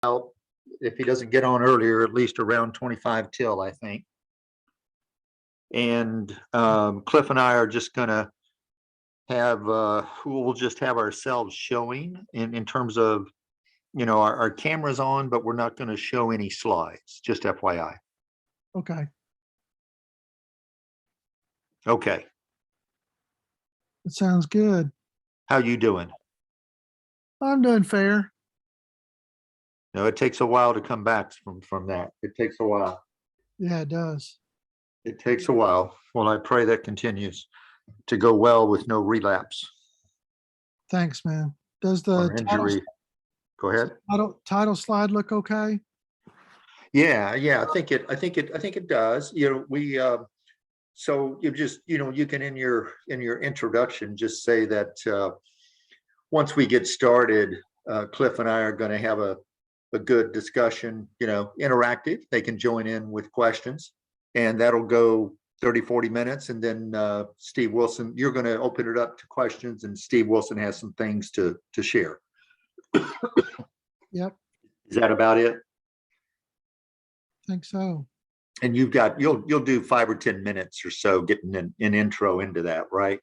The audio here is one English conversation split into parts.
out, if he doesn't get on earlier, at least around 25 till, I think. And Clif and I are just gonna have, we'll just have ourselves showing in terms of, our camera's on, but we're not gonna show any slides, just FYI. Okay. Okay, It sounds good. how you doing? I'm doing fair. No, it takes a while to come back from that. It takes a while. Yeah, it does. It takes a while. Well, I pray that continues to go well with no relapse Thanks, man. Does or the injury. Go ahead. title slide look okay? Yeah, I think it does. We so you just, you can in your introduction just say that once we get started, Clif and I are going to have a good discussion, interactive. They can join in with questions, and that'll go 30-40 minutes. And then Steve Wilson, you're going to open it up to questions, and Steve Wilson has some things to share. Yep, Is that about it? think so. And you'll do 5 or 10 minutes or so getting an intro into that, right?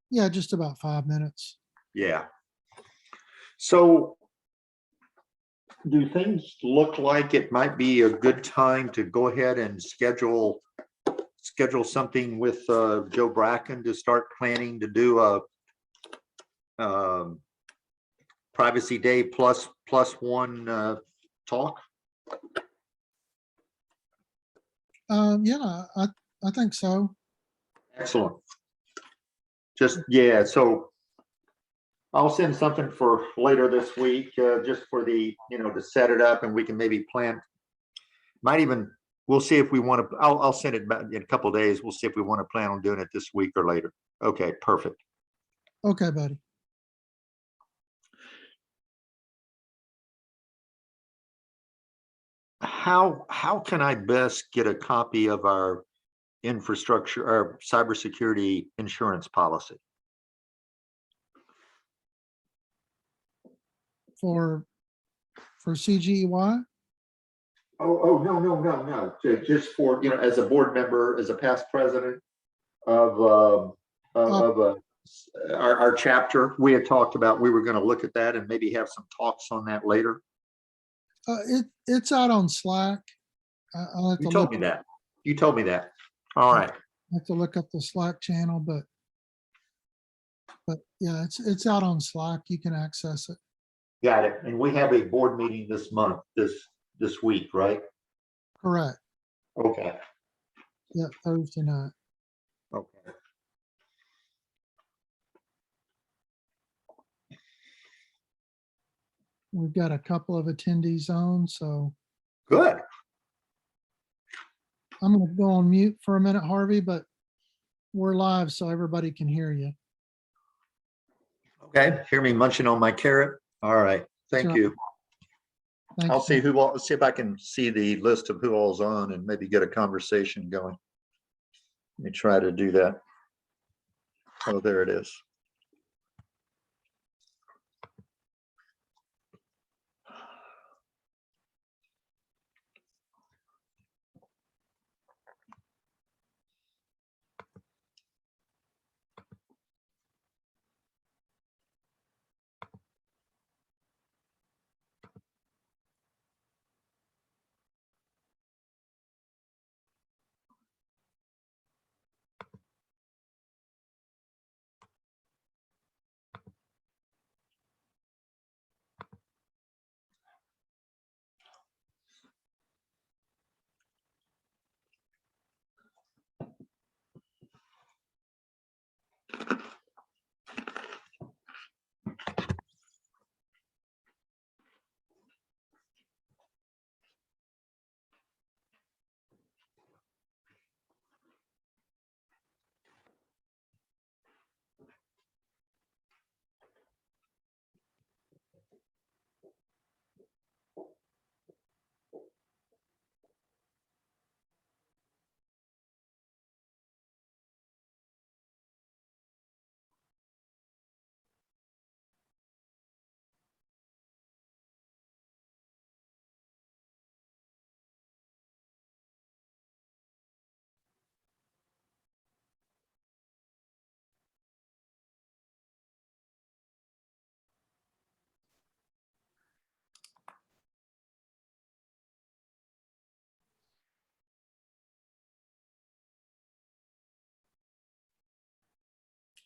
Yeah, just about 5 minutes. Yeah. So do things look like it might be a good time to go ahead and schedule something with Joe Bracken to start planning to do a privacy day plus one talk? Yeah, I think so. Excellent. Just, yeah, so I'll send something for later this week, just for the, to set it up, and we can maybe plan. We'll see if we want to, I'll send it back in a couple of days. We'll see if we want to plan on doing it this week or later. Okay, perfect. Okay, buddy. How can I best get a copy of our infrastructure, our cybersecurity insurance policy? For CGY? Oh, no. Just for, as a board member, as a past president of our chapter, we had talked about, we were going to look at that and maybe have some talks on that later. It's out on Slack. I'll have You to told look. me that. You told me that. All right. I have to look up the Slack channel, but yeah, it's out on Slack. You can access it. Got it. And we have a board meeting this month, this week, right? Correct. Okay. Yeah, Thursday night. Okay. We've got a couple of attendees on, so Good. I'm going to go on mute for a minute, Harvey, but we're live so everybody can hear you. Okay. Hear me munching on my carrot. All right. Thank Sure. you. Thanks. I'll see see if I can see the list of who all's on and maybe get a conversation going. Let me try to do that. Oh, there it is.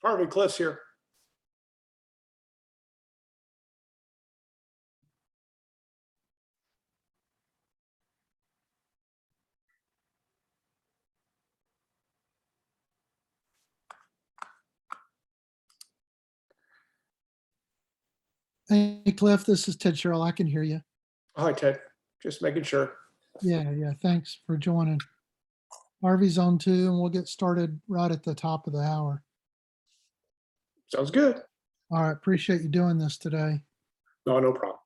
Harvey, Clif's here. Hey, Cliff, this is Ted Sherrill. I can hear you. Hi, Ted. Just making sure. Yeah. Thanks for joining. Harvey's on too, and we'll get started right at the top of the hour. Sounds good. All right. Appreciate you doing this today. No, no problem.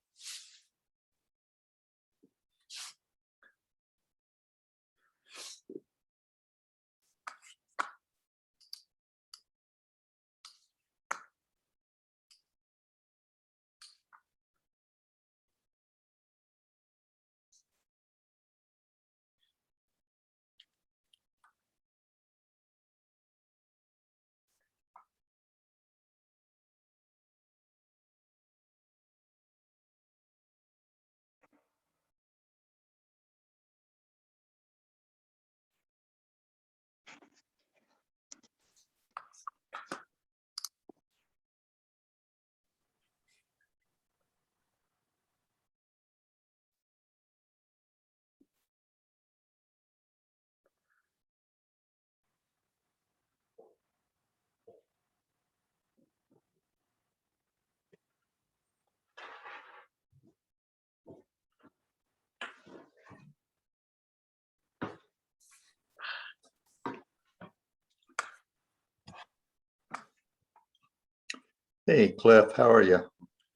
Hey, Cliff, how are you?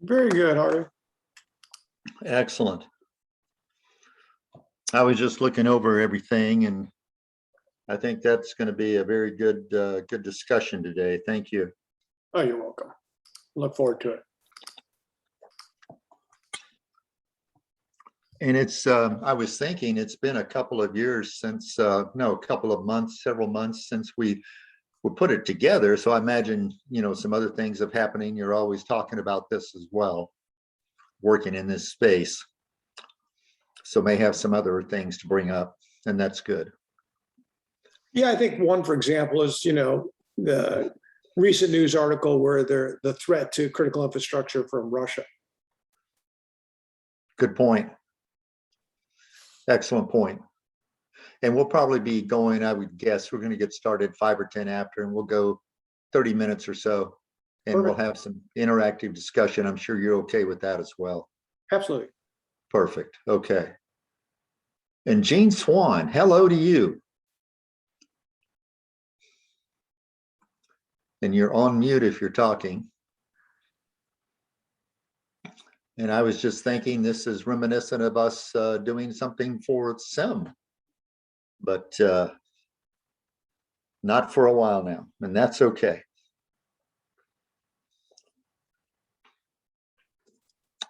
Very good, Harvey. Excellent. I was just looking over everything, and I think that's going to be a very good good discussion today. Thank you. Oh, you're welcome. Look forward to it. And it's I was thinking it's been a couple of years since no, a couple of months, several months since we put it together. So I imagine, some other things have happening. You're always talking about this as well, working in this space. So may have some other things to bring up, and that's good. Yeah, I think one, for example, is, the recent news article where the threat to critical infrastructure from Russia. Good point. Excellent point. And we'll probably be going, I would guess, we're going to get started 5 or 10 after, and we'll go 30 minutes or so, and we'll Perfect. have some interactive discussion. I'm sure you're okay with that as well. Absolutely. Perfect. Okay. And Gene Swan, hello to you. And you're on mute if you're talking. And I was just thinking this is reminiscent of us doing something for SIM, but not for a while now, and that's okay.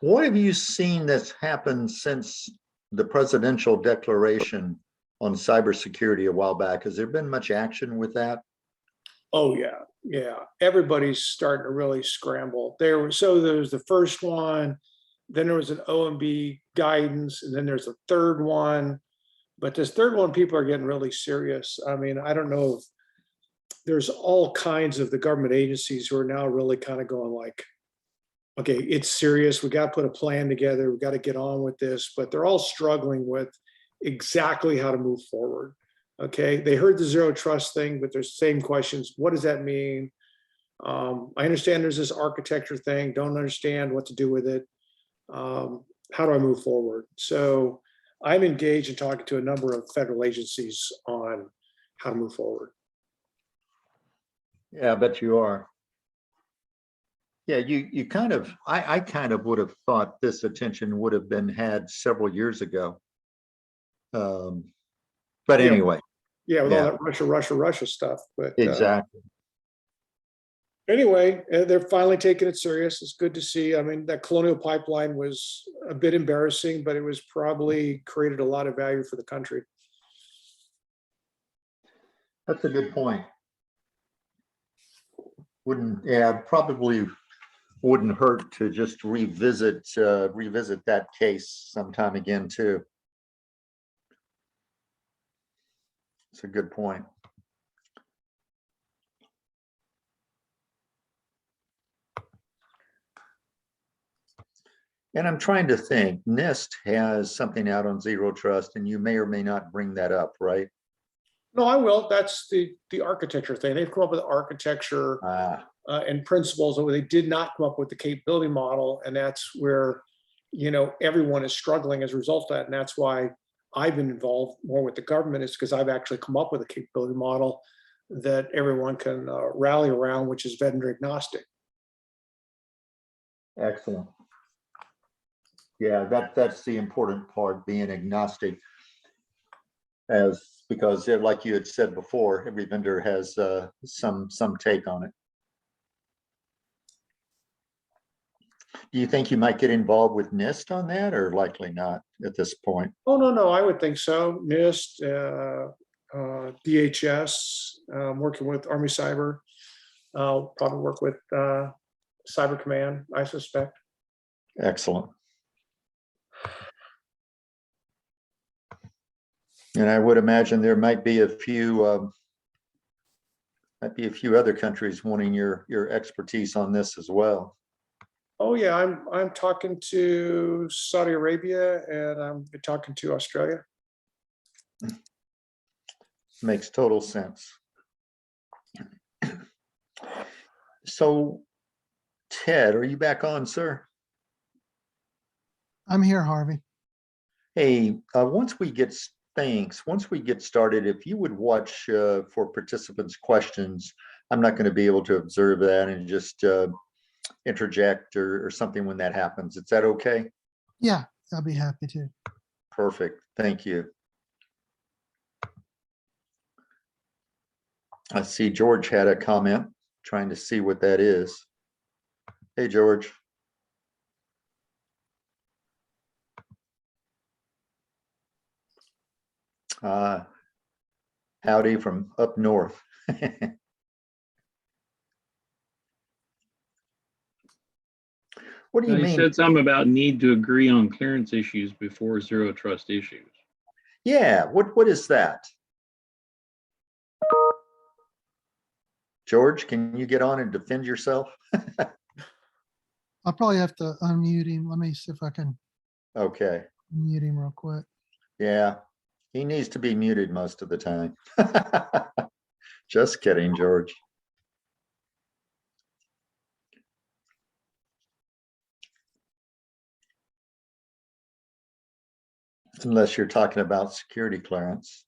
What have you seen that's happened since the presidential declaration on cybersecurity a while back? Has there been much action with that? Oh, yeah. Yeah. Everybody's starting to really scramble. There was the first one, then there was an OMB guidance, and then there's a third one. But this third one, people are getting really serious. I mean, I don't know if there's all kinds of the government agencies who are now really kind of going like, okay, it's serious. We got to put a plan together. We got to get on with this, but they're all struggling with exactly how to move forward. Okay. They heard the zero trust thing, but there's the same questions. What does that mean? I understand there's this architecture thing. Don't understand what to do with it. How do I move forward? So I'm engaged in talking to a number of federal agencies on how to move forward. Yeah, I bet you are. Yeah, you kind of, I kind of would have thought this attention would have been had several years ago. But Yeah. anyway. Yeah, with Yeah. all that Russia stuff. But Exactly. anyway, they're finally taking it serious. It's good to see. I mean, that Colonial Pipeline was a bit embarrassing, but it was probably created a lot of value for the country. That's a good point. Probably wouldn't hurt to just revisit that case sometime again too. It's a good point. And I'm trying to think, NIST has something out on Zero Trust, and you may or may not bring that up, right? No, I will. That's the architecture thing. They've come up with architecture Ah, and principles, but they did not come up with the capability model. And that's where, everyone is struggling as a result of that. And that's why I've been involved more with the government, is because I've actually come up with a capability model that everyone can rally around, which is vendor agnostic. excellent. Yeah, that's the important part, being agnostic. Because like you had said before, every vendor has some take on it. Do you think you might get involved with NIST on that, or likely not at this point? Oh, no, I would think so. NIST, DHS, working with Army Cyber. I'll probably work with Cyber Command, I suspect. Excellent. And I would imagine there might be a few other countries wanting your expertise on this as well. Oh yeah, I'm talking to Saudi Arabia, and I'm talking to Australia. Makes total sense. So, Ted, are you back on, sir? I'm here, Harvey. Hey, once we get started, if you would watch for participants' questions, I'm not going to be able to observe that, and just interject or something when that happens. Is that okay? Yeah, I'll be happy to. Perfect. Thank you. I see George had a comment, trying to see what that is. Hey, George. Howdy from up north. What do you He mean? said something about need to agree on clearance issues before zero trust issues. Yeah, what is that? George, can you get on and defend yourself? I'll probably have to unmute him. Let me see if I can Okay. mute him real quick. Yeah, he needs to be muted most of the time. Just kidding, George. Unless you're talking about security clearance.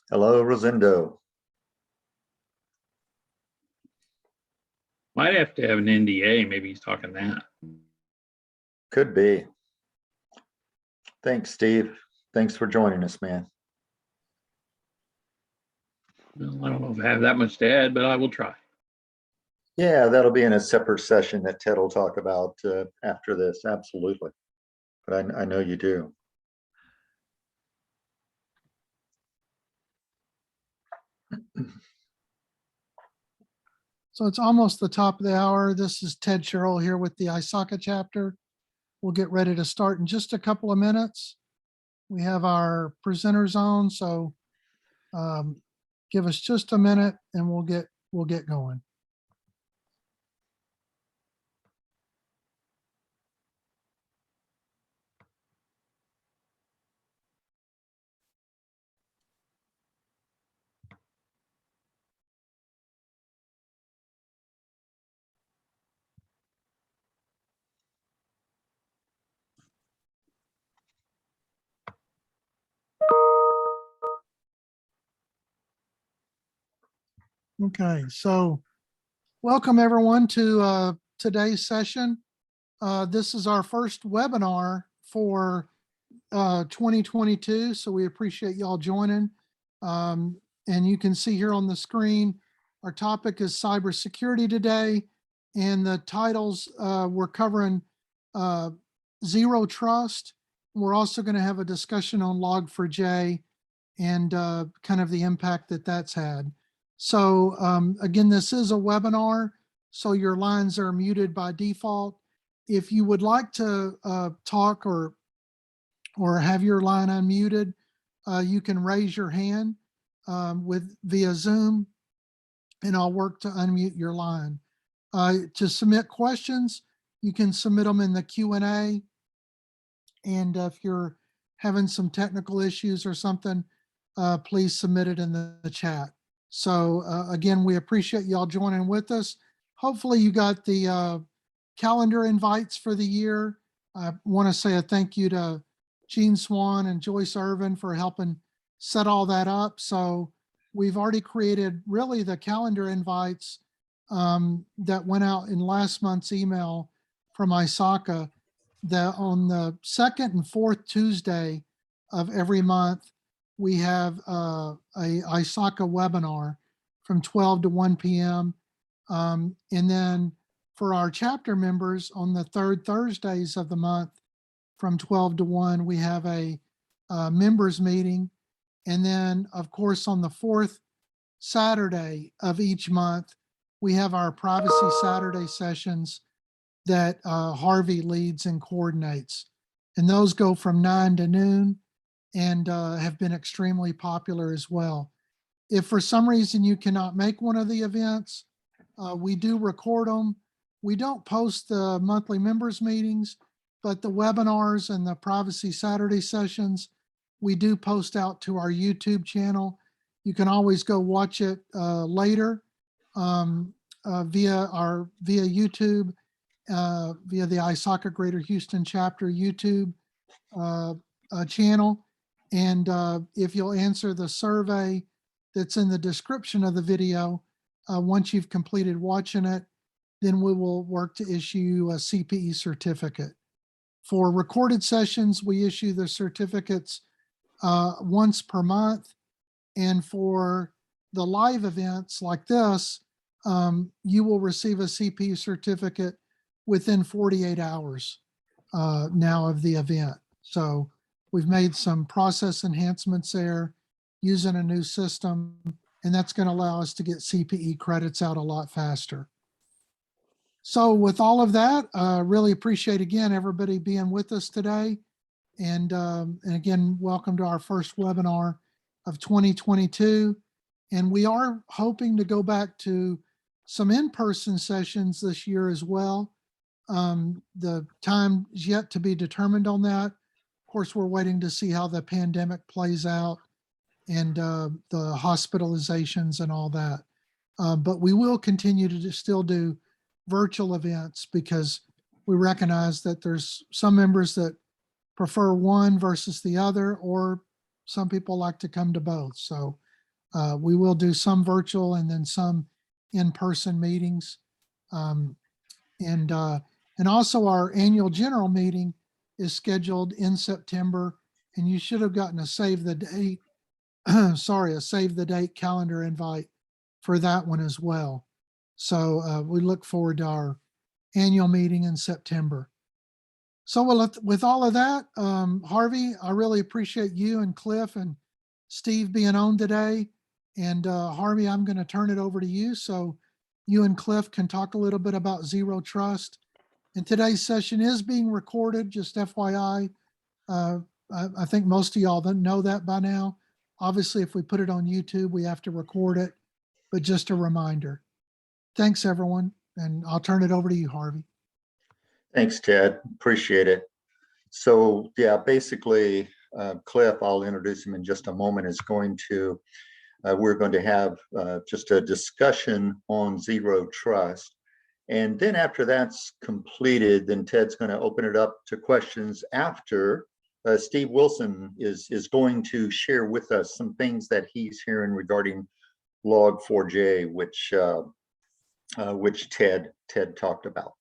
Hello, Rosendo. Might have to have an NDA. Maybe he's talking that. Could be. Thanks, Steve. Thanks for joining us, man. Well, I don't know if I have that much to add, but I will try. Yeah, that'll be in a separate session that Ted will talk about after this. Absolutely. But I know you do. So it's almost the top of the hour. This is Ted Sherrill here with the ISACA chapter. We'll get ready to start in just a couple of minutes. We have our presenters on, so give us just a minute and we'll get going. Okay, so welcome everyone to today's session. This is our first webinar for 2022, so we appreciate y'all joining. And you can see here on the screen, our topic is cybersecurity today, and the titles we're covering Zero Trust. We're also going to have a discussion on Log4j and kind of the impact that that's had. So again, this is a webinar, so your lines are muted by default. If you would like to talk or have your line unmuted, you can raise your hand. via Zoom, and I'll work to unmute your line. To submit questions, you can submit them in the Q&A. And if you're having some technical issues or something, please submit it in the chat. So again, we appreciate y'all joining with us. Hopefully you got the calendar invites for the year. I want to say a thank you to Gene Swan and Joyce Irvin for helping set all that up. So we've already created really the calendar invites that went out in last month's email from ISACA, that on the second and fourth Tuesday of every month, we have a ISACA webinar from 12 to 1 p.m. And then for our chapter members on the third Thursdays of the month from 12 to 1, we have a members meeting. And then of course, on the fourth Saturday of each month, we have our Privacy Saturday sessions that Harvey leads and coordinates. And those go from 9 to noon and have been extremely popular as well. If for some reason you cannot make one of the events, we do record them. We don't post the monthly members meetings, but the webinars and the Privacy Saturday sessions, we do post out to our YouTube channel. You can always go watch it later via YouTube, via the ISACA Greater Houston Chapter YouTube channel. And if you'll answer the survey that's in the description of the video, once you've completed watching it, then we will work to issue you a CPE certificate. For recorded sessions, we issue the certificates once per month. And for the live events like this, you will receive a CPE certificate within 48 hours now of the event. So we've made some process enhancements there using a new system, and that's going to allow us to get CPE credits out a lot faster. So with all of that, really appreciate again everybody being with us today. And again, welcome to our first webinar of 2022. And we are hoping to go back to some in-person sessions this year as well. The time is yet to be determined on that. Of course, we're waiting to see how the pandemic plays out and the hospitalizations and all that. But we will continue to still do virtual events because we recognize that there's some members that prefer one versus the other, or some people like to come to both. So we will do some virtual and then some in-person meetings. And also our annual general meeting is scheduled in September, and you should have gotten a save the date, sorry, a save the date calendar invite for that one as well. So we look forward to our annual meeting in September. So with all of that, Harvey, I really appreciate you and Clif and Steve being on today. And Harvey, I'm going to turn it over to you so you and Clif can talk a little bit about Xero Trust. And today's session is being recorded, just FYI. I think most of y'all know that by now. Obviously, if we put it on YouTube, we have to record it, but just a reminder. Thanks, everyone. And I'll turn it over to you, Harvey. Thanks, Ted. Appreciate it. So yeah, basically, Clif, I'll introduce him in just a moment, is going to, we're going to have just a discussion on Xero Trust. And then after that's completed, then Ted's going to open it up to questions after Steve Wilson is going to share with us some things that he's hearing regarding Log4j, which Ted talked about.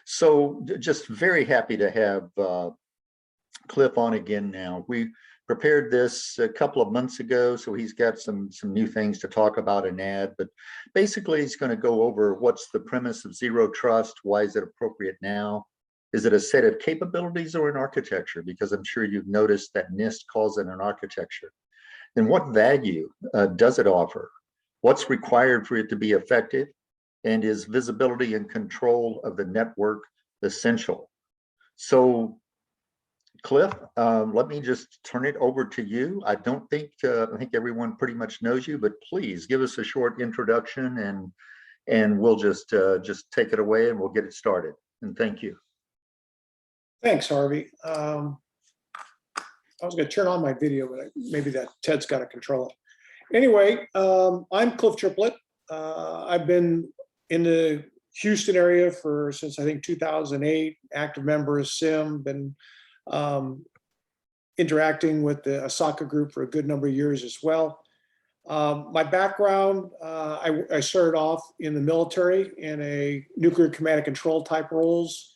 So just very happy to have Clif on again now. We prepared this a couple of months ago, so he's got some new things to talk about and add, but basically he's going to go over what's the premise of Xero Trust, why is it appropriate now? Is it a set of capabilities or an architecture? Because I'm sure you've noticed that NIST calls it an architecture. Then what value does it offer? What's required for it to be effective? And is visibility and control of the network essential? So Cliff, let me just turn it over to you. I don't think, I think everyone pretty much knows you, but please give us a short introduction and we'll just take it away and we'll get it started. And thank you. Thanks, Harvey. I was going to turn on my video, but maybe that Ted's got to control it. Anyway, I'm Clif Triplett. I've been in the Houston area since I think 2008, active member of SIM, been interacting with the ISACA group for a good number of years as well. My background, I started off in the military in a nuclear command and control type roles,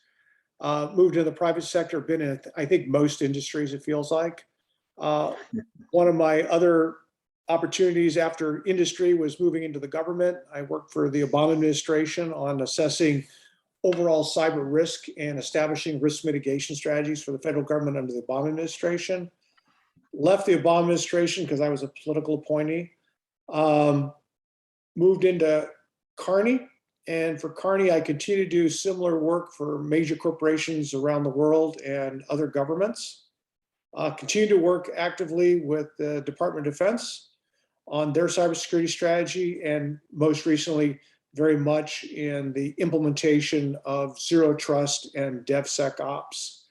moved into the private sector, been in, I think, most industries, it feels like. One of my other opportunities after industry was moving into the government. I worked for the Obama administration on assessing overall cyber risk and establishing risk mitigation strategies for the federal government under the Obama administration. Left the Obama administration because I was a political appointee. Moved into Kearney, and for Kearney, I continue to do similar work for major corporations around the world and other governments. Continue to work actively with the Department of Defense on their cybersecurity strategy, and most recently, very much in the implementation of Zero Trust and DevSecOps,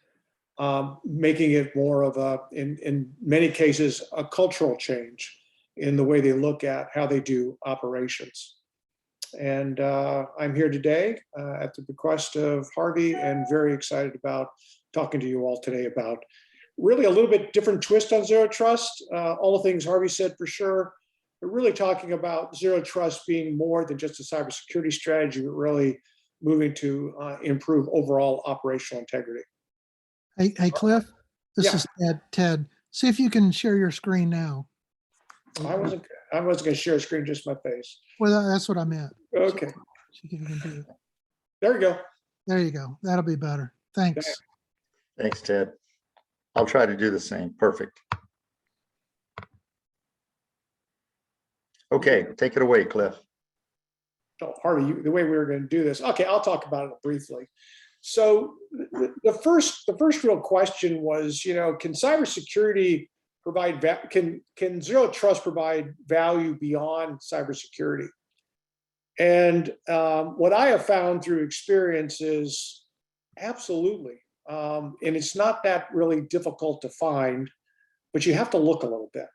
making it more of a, in many cases, a cultural change in the way they look at how they do operations. And I'm here today at the bequest of Harvey, and very excited about talking to you all today about really a little bit different twist on Zero Trust. All the things Harvey said for sure, but really talking about Zero Trust being more than just a cybersecurity strategy, but really moving to improve overall operational integrity. Hey, Cliff, this Yeah. is Ted. See if you can share your screen now. I wasn't going to share a screen, just my face. Well, that's what I meant. Okay, See if you can do it. there we go. There you go. That'll be better. Thanks. Thanks, Ted. I'll try to do the same. Perfect. Okay, take it away, Cliff. Oh, Harvey, the way we were going to do this. Okay, I'll talk about it briefly. So the first real question was, can cybersecurity provide, can Zero Trust provide value beyond cybersecurity? And what I have found through experience is absolutely. And it's not that really difficult to find, but you have to look a little bit.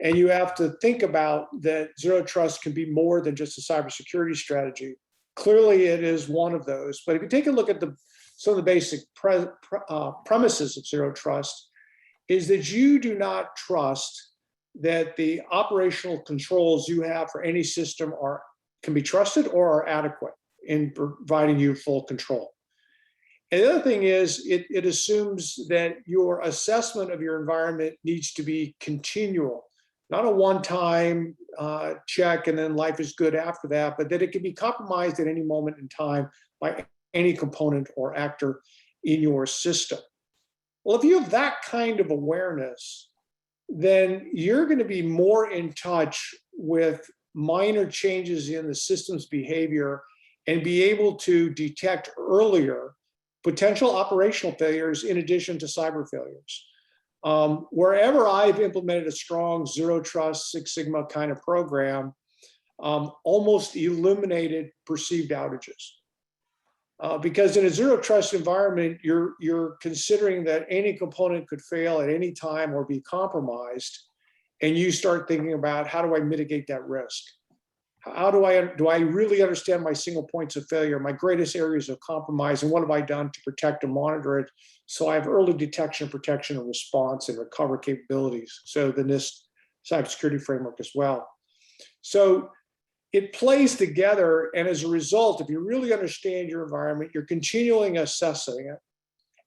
And you have to think about that Zero Trust can be more than just a cybersecurity strategy. Clearly, it is one of those. But if you take a look at some of the basic premises of Zero Trust, is that you do not trust that the operational controls you have for any system can be trusted or are adequate in providing you full control. And the other thing is, it assumes that your assessment of your environment needs to be continual, not a one-time check and then life is good after that, but that it can be compromised at any moment in time by any component or actor in your system. Well, if you have that kind of awareness, then you're going to be more in touch with minor changes in the system's behavior and be able to detect earlier potential operational failures in addition to cyber failures. Wherever I've implemented a strong Zero Trust, Six Sigma kind of program, almost eliminated perceived outages. Because in a Zero Trust environment, you're considering that any component could fail at any time or be compromised, and you start thinking about, how do I mitigate that risk? How do I really understand my single points of failure, my greatest areas of compromise, and what have I done to protect and monitor it so I have early detection, protection, and response and recover capabilities? So the NIST cybersecurity framework as well. So it plays together, and as a result, if you really understand your environment, you're continually assessing it,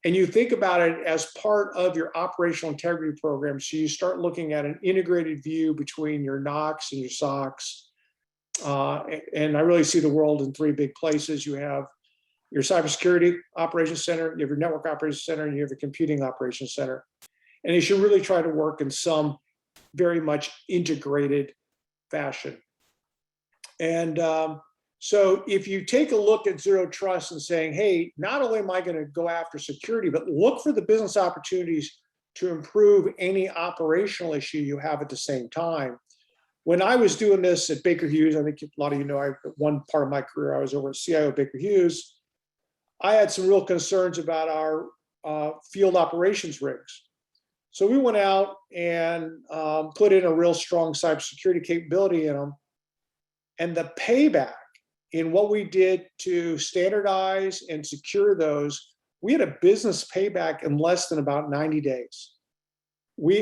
and you think about it as part of your operational integrity program. So you start looking at an integrated view between your NOCs and your SOCs. And I really see the world in three big places. You have your cybersecurity operations center, you have your network operations center, and you have your computing operations center. And you should really try to work in some very much integrated fashion. And So if you take a look at Zero Trust and saying, hey, not only am I going to go after security, but look for the business opportunities to improve any operational issue you have at the same time. When I was doing this at Baker Hughes, I think a lot of you know, one part of my career, I was over at CIO Baker Hughes. I had some real concerns about our field operations rigs. So we went out and put in a real strong cybersecurity capability in them. And the payback in what we did to standardize and secure those, we had a business payback in less than about 90 days.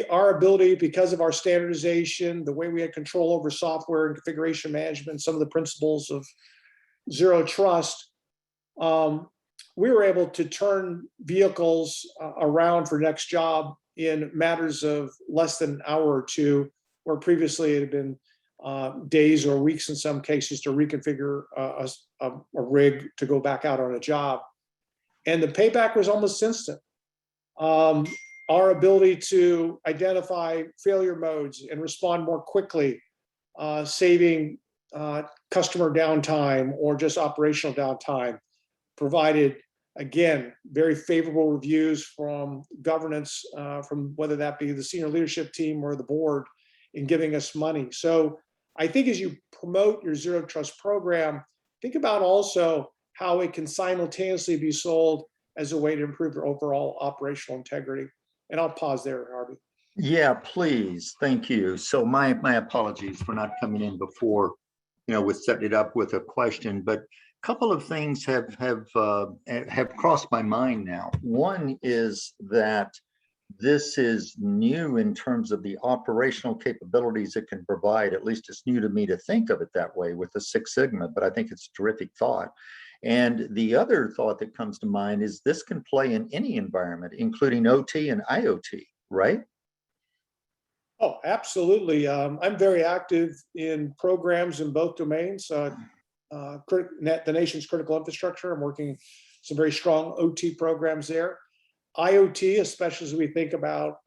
Our ability, because of our standardization, the way we had control over software and configuration management, some of the principles of Zero Trust, we were able to turn vehicles around for next job in matters of less than an hour or two, where previously it had been days or weeks in some cases to reconfigure a rig to go back out on a job. And the payback was almost instant. Our ability to identify failure modes and respond more quickly, saving customer downtime or just operational downtime, provided, again, very favorable reviews from governance, from whether that be the senior leadership team or the board, in giving us money. So I think as you promote your Zero Trust program, think about also how it can simultaneously be sold as a way to improve your overall operational integrity. And I'll pause there, Harvey. Yeah, please. Thank you. So my apologies for not coming in before, with setting it up with a question, but a couple of things have crossed my mind now. One is that this is new in terms of the operational capabilities it can provide. At least it's new to me to think of it that way with the Six Sigma, but I think it's a terrific thought. And the other thought that comes to mind is this can play in any environment, including OT and IoT, right? Oh, absolutely. I'm very active in programs in both domains. The nation's critical infrastructure, I'm working some very strong OT programs there. IoT, especially as we think about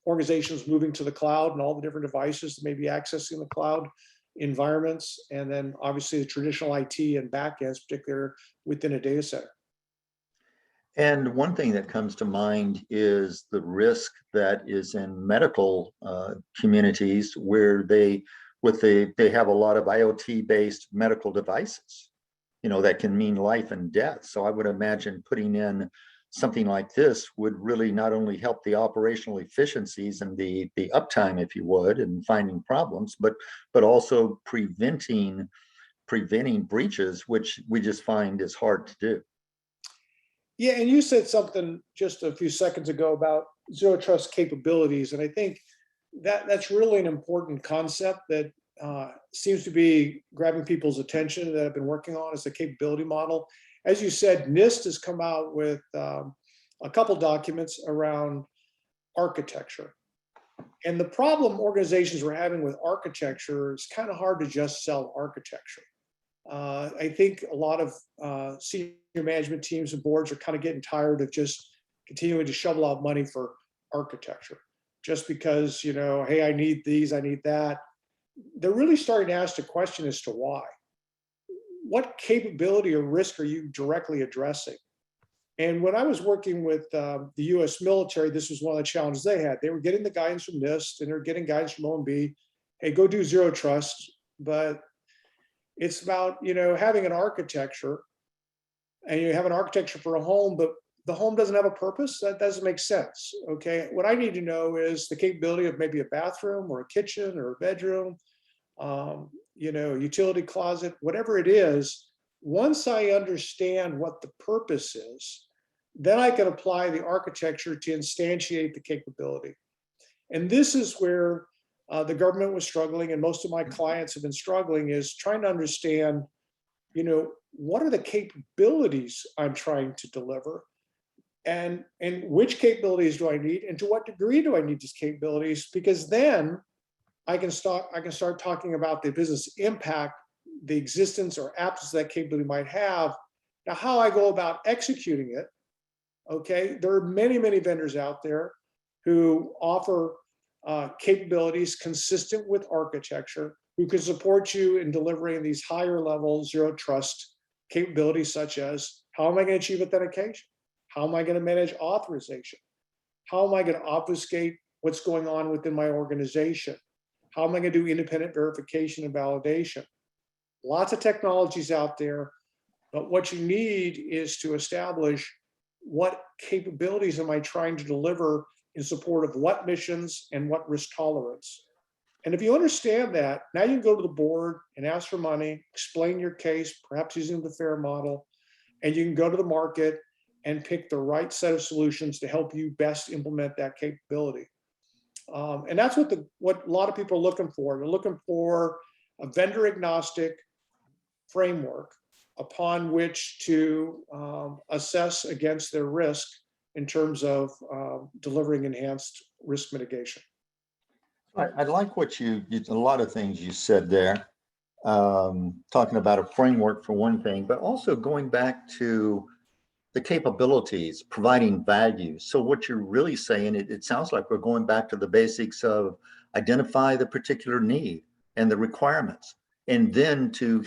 organizations moving to the cloud and all the different devices that may be accessing the cloud environments, and then obviously the traditional IT and backends, particularly within a data center. And one thing that comes to mind is the risk that is in medical communities where they have a lot of IoT-based medical devices, that can mean life and death. So I would imagine putting in something like this would really not only help the operational efficiencies and the uptime, if you would, and finding problems, but also preventing breaches, which we just find is hard to do. Yeah, and you said something just a few seconds ago about Zero Trust capabilities, and I think that's really an important concept that seems to be grabbing people's attention that I've been working on, is the capability model. As you said, NIST has come out with a couple documents around architecture. And the problem organizations were having with architecture is kind of hard to just sell architecture. I think a lot of senior management teams and boards are kind of getting tired of just continuing to shovel out money for architecture. Just because, hey, I need these, I need that. They're really starting to ask the question as to why. What capability or risk are you directly addressing? And when I was working with the US military, this was one of the challenges they had. They were getting the guidance from NIST and they're getting guidance from OMB. Hey, go do Zero Trust. But it's about, having an architecture, and you have an architecture for a home, but the home doesn't have a purpose. That doesn't make sense. Okay. What I need to know is the capability of maybe a bathroom or a kitchen or a bedroom, utility closet, whatever it is. Once I understand what the purpose is, then I can apply the architecture to instantiate the capability. And this is where the government was struggling, and most of my clients have been struggling, is trying to understand, what are the capabilities I'm trying to deliver, and which capabilities do I need, and to what degree do I need these capabilities? Because then I can start talking about the business impact, the existence or absence of that capability might have. Now, how I go about executing it, okay, there are many, many vendors out there who offer capabilities consistent with architecture. who can support you in delivering these higher level zero trust capabilities, such as how am I going to achieve authentication? How am I going to manage authorization? How am I going to obfuscate what's going on within my organization? How am I going to do independent verification and validation? Lots of technologies out there, but what you need is to establish what capabilities am I trying to deliver in support of what missions and what risk tolerance. And if you understand that, now you can go to the board and ask for money, explain your case, perhaps using the FAIR model, and you can go to the market and pick the right set of solutions to help you best implement that capability. And that's what a lot of people are looking for. They're looking for a vendor agnostic framework upon which to assess against their risk in terms of delivering enhanced risk mitigation. I like what a lot of things you said there, talking about a framework for one thing, but also going back to the capabilities, providing value. So what you're really saying, it sounds like we're going back to the basics of identify the particular need and the requirements, and then to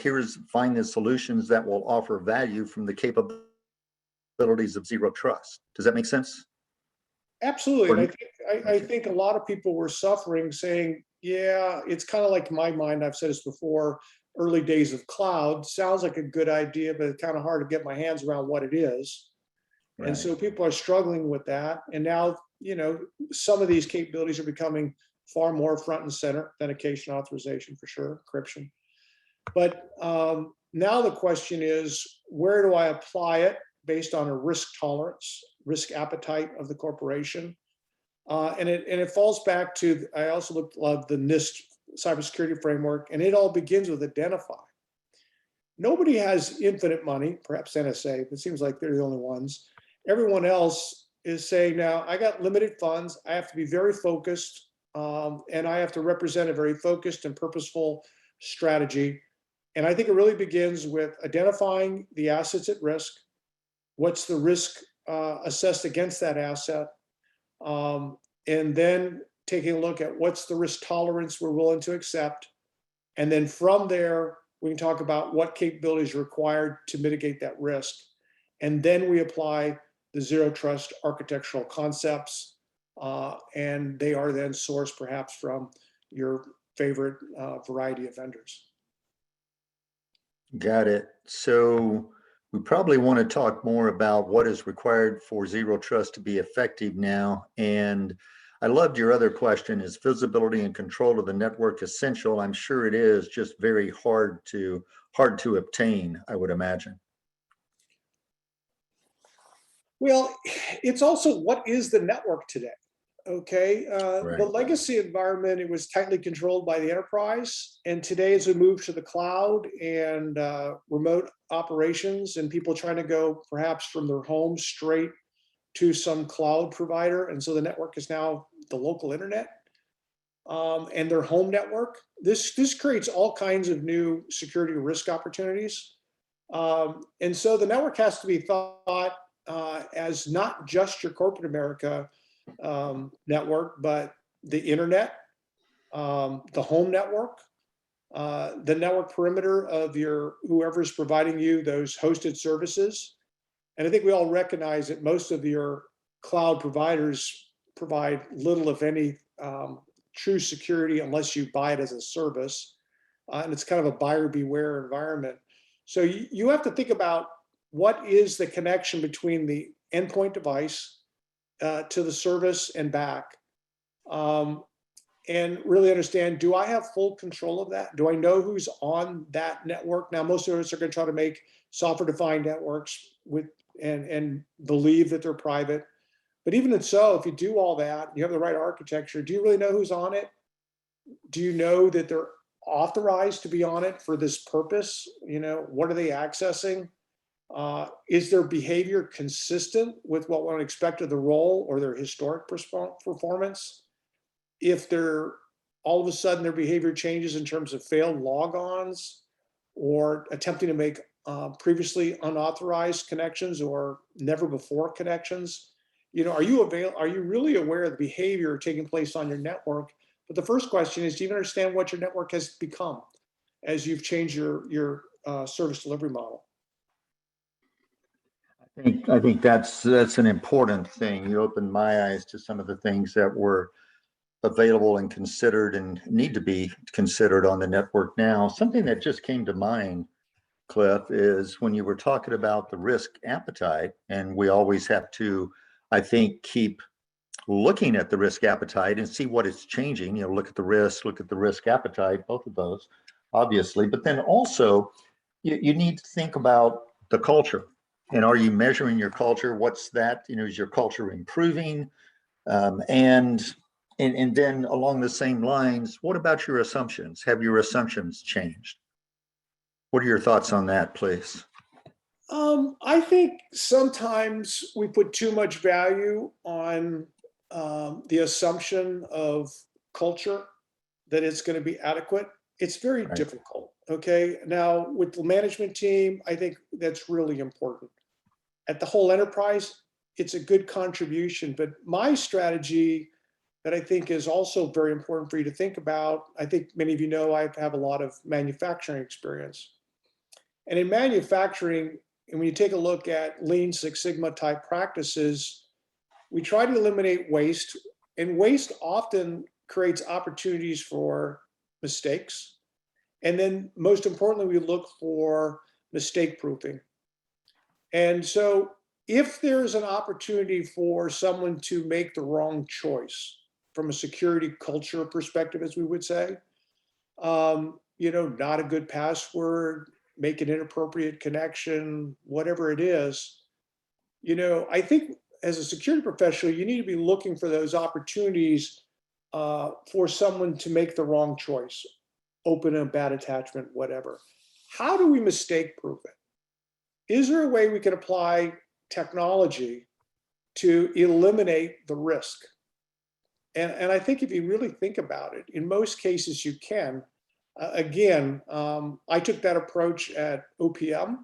find the solutions that will offer value from the capabilities of zero trust. Does that make sense? Absolutely. And I think a lot of people were suffering saying, yeah, it's kind of like in my mind, I've said this before, early days of cloud sounds like a good idea, but it's kind of hard to get my hands around what it is. Right. And so people are struggling with that. And now, some of these capabilities are becoming far more front and center, authentication, authorization for sure, encryption. But now the question is, where do I apply it based on a risk tolerance, risk appetite of the corporation? And it falls back to, I also love the NIST cybersecurity framework, and it all begins with identify. Nobody has infinite money, perhaps NSA, but it seems like they're the only ones. Everyone else is saying, now I got limited funds, I have to be very focused, and I have to represent a very focused and purposeful strategy. And I think it really begins with identifying the assets at risk, what's the risk assessed against that asset, and then taking a look at what's the risk tolerance we're willing to accept. And then from there, we can talk about what capabilities are required to mitigate that risk. And then we apply the zero trust architectural concepts, and they are then sourced perhaps from your favorite variety of vendors. Got it. So we probably want to talk more about what is required for zero trust to be effective now. And I loved your other question, is visibility and control of the network essential? I'm sure it is, just very hard to obtain, I would imagine. Well, it's also, what is the network today? Okay, Right. the legacy environment, it was tightly controlled by the enterprise. And today, as we move to the cloud and remote operations, and people trying to go perhaps from their home straight to some cloud provider, and so the network is now the local internet and their home network. This creates all kinds of new security risk opportunities, and so the network has to be thought as not just your corporate America network, but the internet, the home network, the network perimeter of your whoever's providing you those hosted services. And I think we all recognize that most of your cloud providers provide little, if any, true security unless you buy it as a service. And it's kind of a buyer beware environment. So you have to think about what is the connection between the endpoint device to the service and back, and really understand, do I have full control of that? Do I know who's on that network? Now, most of us are going to try to make software-defined networks and believe that they're private. But even so, if you do all that, you have the right architecture, do you really know who's on it? Do you know that they're authorized to be on it for this purpose? What are they accessing? Is their behavior consistent with what one expect of the role or their historic performance? If they're all of a sudden their behavior changes in terms of failed logons or attempting to make previously unauthorized connections or never before connections, are you really aware of the behavior taking place on your network But the first question is, do you understand what your network has become as you've changed your service delivery model? I think that's an important thing. You opened my eyes to some of the things that were available and considered and need to be considered on the network now. Something that just came to mind, Clif, is when you were talking about the risk appetite, and we always have to, I think, keep looking at the risk appetite and see what it's changing. You know, look at the risk appetite, both of those, obviously, but then also you need to think about the culture. And are you measuring your culture? What's that? You know, is your culture improving? And then along the same lines, what about your assumptions? Have your assumptions changed? What are your thoughts on that, please? I think sometimes we put too much value on the assumption of culture, that it's going to be adequate. It's very Right. difficult. Okay. Now, with the management team, I think that's really important. At the whole enterprise, it's a good contribution. But my strategy that I think is also very important for you to think about, I think many of you know I have a lot of manufacturing experience. And in manufacturing, and when you take a look at Lean Six Sigma type practices, we try to eliminate waste, and waste often creates opportunities for mistakes. And then most importantly, we look for mistake proofing. And so if there's an opportunity for someone to make the wrong choice from a security culture perspective, as we would say, not a good password, make an inappropriate connection, whatever it is, I think as a security professional, you need to be looking for those opportunities for someone to make the wrong choice, open a bad attachment, whatever. How do we mistake proof it? Is there a way we can apply technology to eliminate the risk? And I think if you really think about it, in most cases you can. Again, I took that approach at OPM,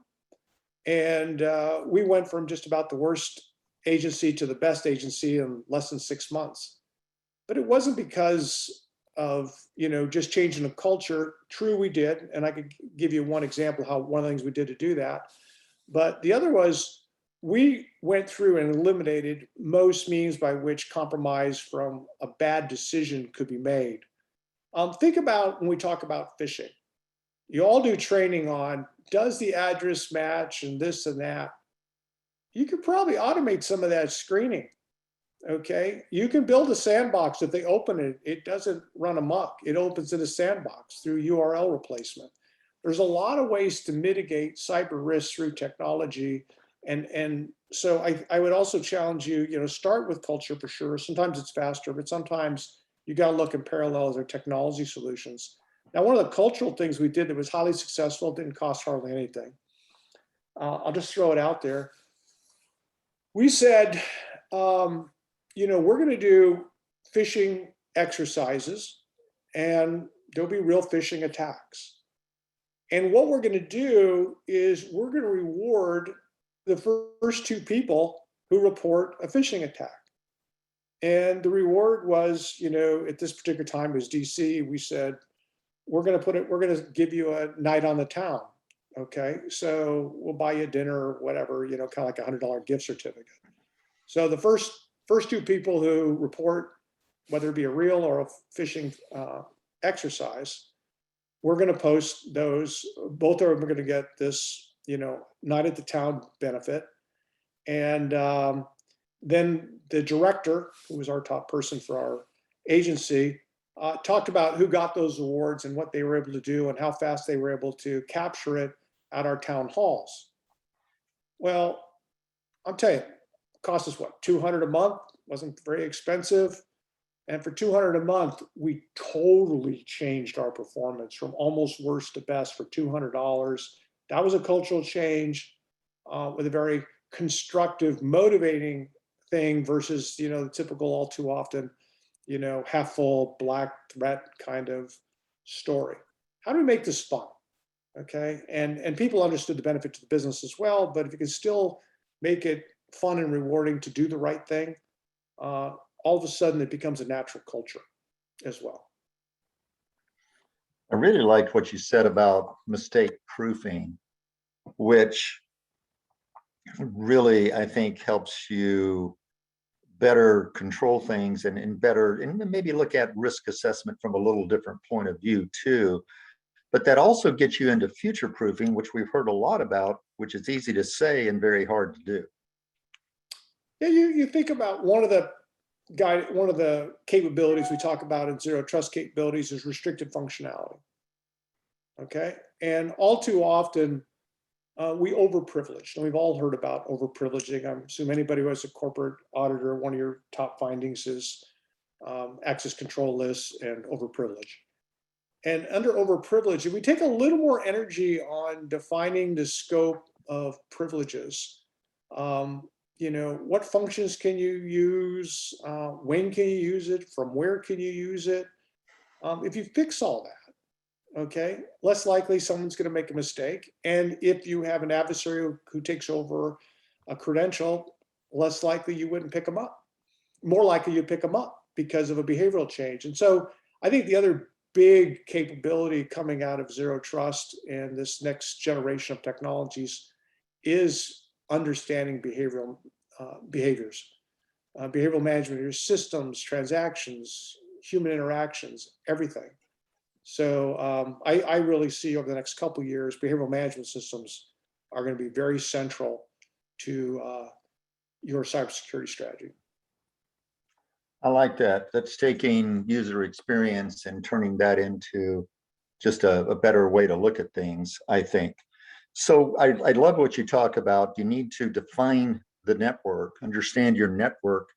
and we went from just about the worst agency to the best agency in less than 6 months. But it wasn't because of just changing the culture. True, we did, and I could give you one example how one of the things we did to do that. But the other was we went through and eliminated most means by which compromise from a bad decision could be made. Think about when we talk about phishing. You all do training on, does the address match and this and that? You could probably automate some of that screening. Okay, you can build a sandbox. If they open it, it doesn't run amok. It opens in a sandbox through URL replacement. There's a lot of ways to mitigate cyber risk through technology. And so I would also challenge you, start with culture for sure. Sometimes it's faster, but sometimes you got to look in parallel as their technology solutions. Now, one of the cultural things we did that was highly successful, didn't cost hardly anything. I'll just throw it out there. We said, we're going to do phishing exercises, and there'll be real phishing attacks. And what we're going to do is we're going to reward the first 2 people who report a phishing attack. And the reward was, at this particular time it was DC. We said, we're going to give you a night on the town. Okay. So we'll buy you dinner or whatever, kind of like $100 gift certificate. So the first 2 people who report, whether it be a real or a phishing exercise, we're going to post those. Both of them are going to get this, night at the town benefit. And then the director, who was our top person for our agency, talked about who got those awards and what they were able to do and how fast they were able to capture it at our town halls. Well, I'll tell you, it cost us what, $200 a month? Wasn't very expensive. And for $200 a month, we totally changed our performance from almost worst to best for $200. That was a cultural change with a very constructive, motivating thing versus, the typical all too often, half full black threat kind of story. How do we make this fun? Okay. And people understood the benefit to the business as well, but if you can still make it fun and rewarding to do the right thing, all of a sudden it becomes a natural culture as well. I really liked what you said about mistake proofing, which really, I think, helps you better control things and better, and maybe look at risk assessment from a little different point of view too. But that also gets you into future proofing, which we've heard a lot about, which is easy to say and very hard to do. Yeah, you think about one of the capabilities we talk about in Zero Trust capabilities is restricted functionality. Okay, and all too often we overprivilege, and we've all heard about overprivileging. I'm assuming anybody who has a corporate auditor, one of your top findings is access control lists and overprivilege. And under overprivilege, if we take a little more energy on defining the scope of privileges, what functions can you use? When can you use it? From where can you use it? If you fix all that, okay, less likely someone's going to make a mistake. And if you have an adversary who takes over a credential, less likely you wouldn't pick them up. More likely you'd pick them up because of a behavioral change. And so I think the other big capability coming out of Zero Trust and this next generation of technologies is understanding behavioral behaviors, behavioral management, your systems, transactions, human interactions, everything. So I really see over the next couple of years, behavioral management systems are going to be very central to your cybersecurity strategy. I like that. That's taking user experience and turning that into just a better way to look at things, I think. So I love what you talk about. You need to define the network, understand your network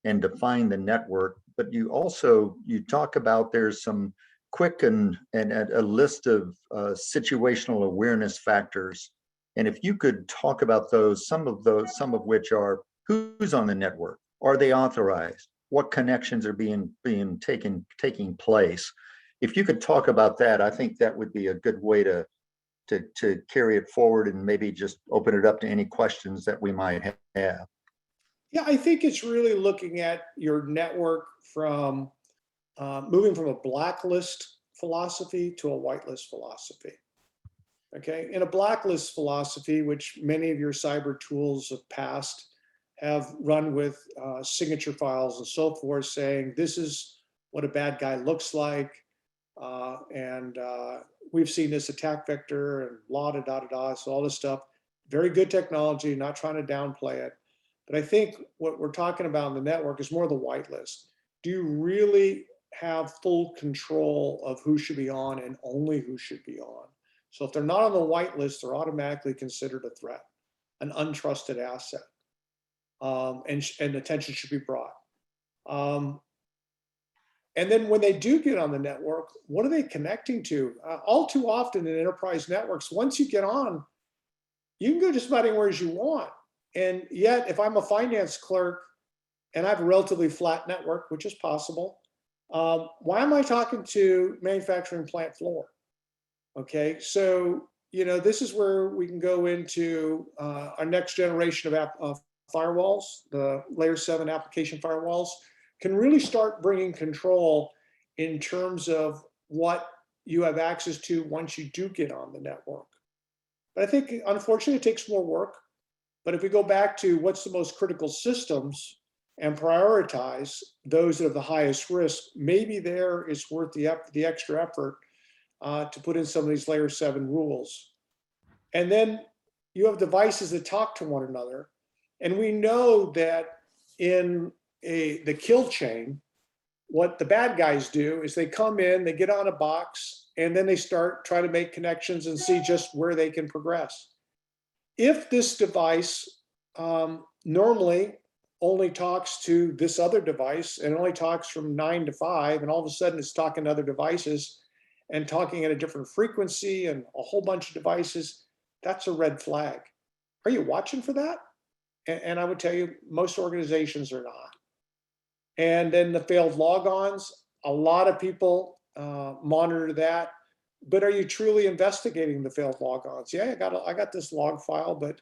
and define the network. But you talk about there's some quick and a list of situational awareness factors. And if you could talk about those, some of which are who's on the network, are they authorized? What connections are being taking place? If you could talk about that, I think that would be a good way to carry it forward and maybe just open it up to any questions that we might have. Yeah, I think it's really looking at your network from moving from a blacklist philosophy to a whitelist philosophy. Okay, in a blacklist philosophy, which many of your cyber tools of past have run with signature files and so forth, saying this is what a bad guy looks like, and we've seen this attack vector and so all this stuff. Very good technology, not trying to downplay it. But I think what we're talking about in the network is more the whitelist. Do you really have full control of who should be on and only who should be on? So if they're not on the whitelist, they're automatically considered a threat, an untrusted asset. And attention should be brought. And then when they do get on the network, what are they connecting to? All too often in enterprise networks, once you get on, you can go just about anywhere as you want. And yet, if I'm a finance clerk and I have a relatively flat network, which is possible, why am I talking to manufacturing plant floor? Okay, so this is where we can go into our next generation of firewalls. The layer 7 application firewalls can really start bringing control in terms of what you have access to once you do get on the network. But I think, unfortunately, it takes more work. But if we go back to what's the most critical systems and prioritize those that have the highest risk, maybe there it's worth the extra effort to put in some of these layer 7 rules. And then you have devices that talk to one another. And we know that in the kill chain, what the bad guys do is they come in, they get on a box, and then they start trying to make connections and see just where they can progress. If this device normally only talks to this other device and only talks from 9 to 5, and all of a sudden it's talking to other devices and talking at a different frequency and a whole bunch of devices, that's a red flag. Are you watching for that? And I would tell you, most organizations are not. And then the failed logons, a lot of people monitor that. But are you truly investigating the failed logons? Yeah, I got this log file, but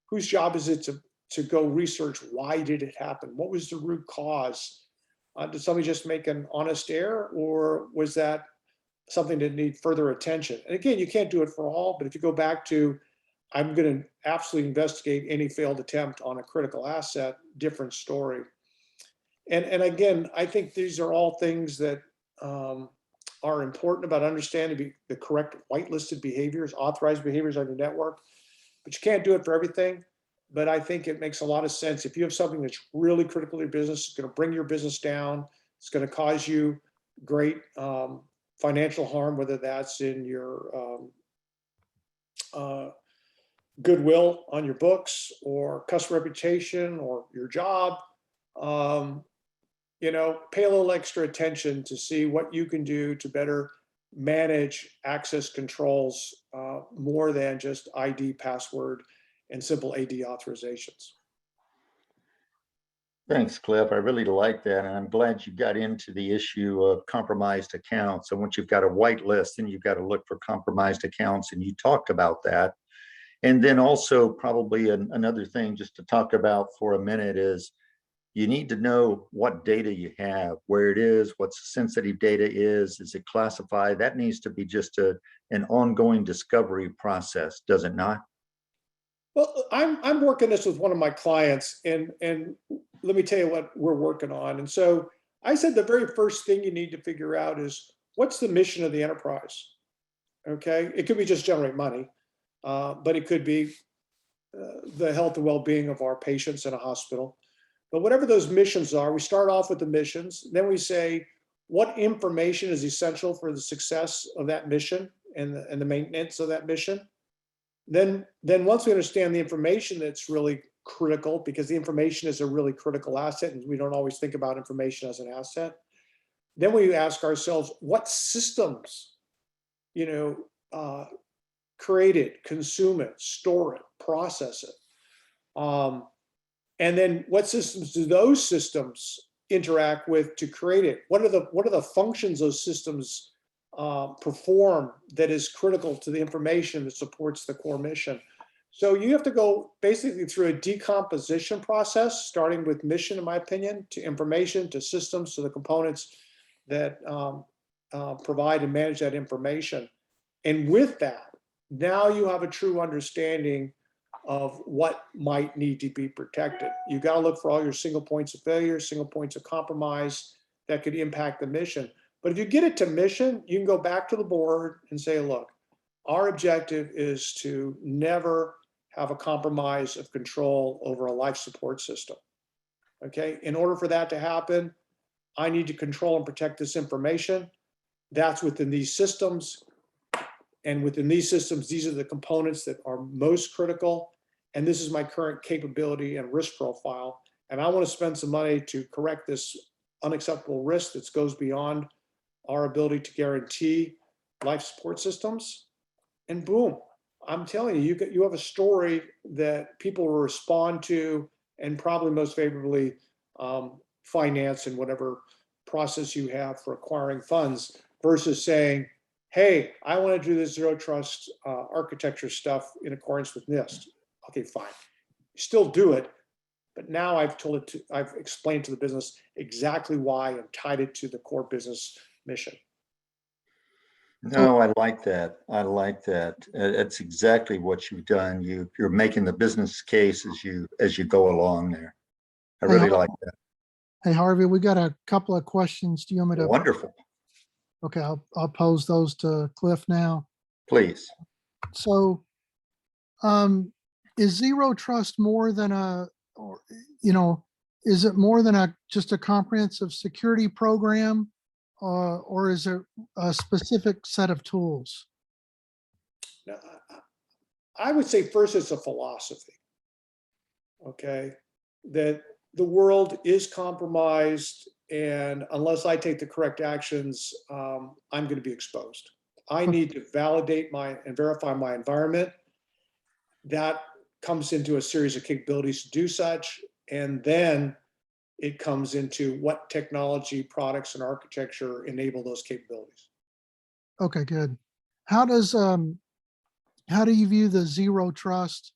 whose job is it to go research why did it happen? What was the root cause? Did somebody just make an honest error, or was that something that need further attention. And again, you can't do it for all, but if you go back to, I'm going to absolutely investigate any failed attempt on a critical asset, different story. And again, I think these are all things that are important about understanding the correct whitelisted behaviors, authorized behaviors on your network, but you can't do it for everything. But I think it makes a lot of sense. If you have something that's really critical to your business, it's going to bring your business down, it's going to cause you great financial harm, whether that's in your goodwill on your books or customer reputation or your job, you know, pay a little extra attention to see what you can do to better manage access controls more than just ID, password, and simple AD authorizations. Thanks, Cliff. I really like that. And I'm glad you got into the issue of compromised accounts. And once you've got a whitelist, then you've got to look for compromised accounts. And you talked about that. And then also probably another thing just to talk about for a minute is you need to know what data you have, where it is, what sensitive data is it classified? That needs to be just an ongoing discovery process, does it not? Well, I'm working this with one of my clients, and let me tell you what we're working on. And so I said the very first thing you need to figure out is what's the mission of the enterprise? Okay, it could be just generate money, but it could be the health and well-being of our patients in a hospital. But whatever those missions are, we start off with the missions. Then we say, what information is essential for the success of that mission and the maintenance of that mission? Then once we understand the information that's really critical, because the information is a really critical asset, and we don't always think about information as an asset. Then we ask ourselves, what systems, you know, create it, consume it, store it, process it. And then what systems do those systems interact with to create it? What are the functions those systems perform that is critical to the information that supports the core mission? So you have to go basically through a decomposition process, starting with mission, in my opinion, to information, to systems, to the components that provide and manage that information. And with that, now you have a true understanding of what might need to be protected. You got to look for all your single points of failure, single points of compromise that could impact the mission. But if you get it to mission, you can go back to the board and say, look, our objective is to never have a compromise of control over a life support system. Okay, in order for that to happen, I need to control and protect this information. That's within these systems. And within these systems, these are the components that are most critical. And this is my current capability and risk profile. And I want to spend some money to correct this unacceptable risk that goes beyond our ability to guarantee life support systems. And boom, I'm telling you, you have a story that people will respond to and probably most favorably finance in whatever process you have for acquiring funds, versus saying, hey, I want to do this zero trust architecture stuff in accordance with NIST. Okay, fine. Still do it, but now I've explained to the business exactly why and tied it to the core business mission. No, I like that. I like that. That's exactly what you've done. You're making the business case as you go along there. I really like that. Hey, Harvey, we got a couple of questions. Do you want me to? Wonderful. Okay, I'll pose those to Cliff now. Please. So, is zero trust more than is it more than just a comprehensive security program, or is it a specific set of tools? Now, I would say first it's a philosophy, okay, that the world is compromised, and unless I take the correct actions, I'm going to be exposed. I need to validate and verify my environment. That comes into a series of capabilities to do such, and then it comes into what technology, products, and architecture enable those capabilities. Okay, good. How do you view the zero trust?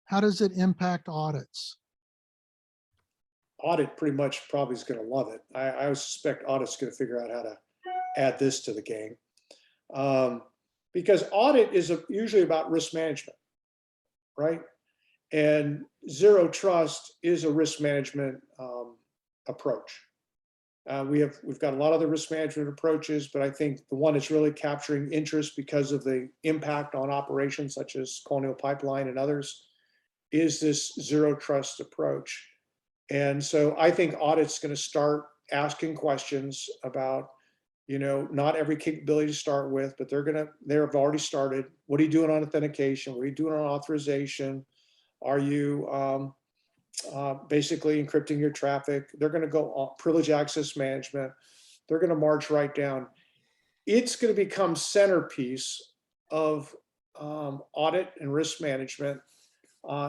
How does it impact audits? Audit pretty much probably is going to love it. I suspect audit's going to figure out how to add this to the game. Because audit is usually about risk management, right? And zero trust is a risk management approach. We've got a lot of the risk management approaches, but I think the one that's really capturing interest because of the impact on operations such as Colonial Pipeline and others is this zero trust approach. And so I think audit's going to start asking questions about, not every capability to start with, but they've already started. What are you doing on authentication? What are you doing on authorization? Are you basically encrypting your traffic? They're going to go on privilege access management. They're going to march right down. It's going to become centerpiece of audit and risk management.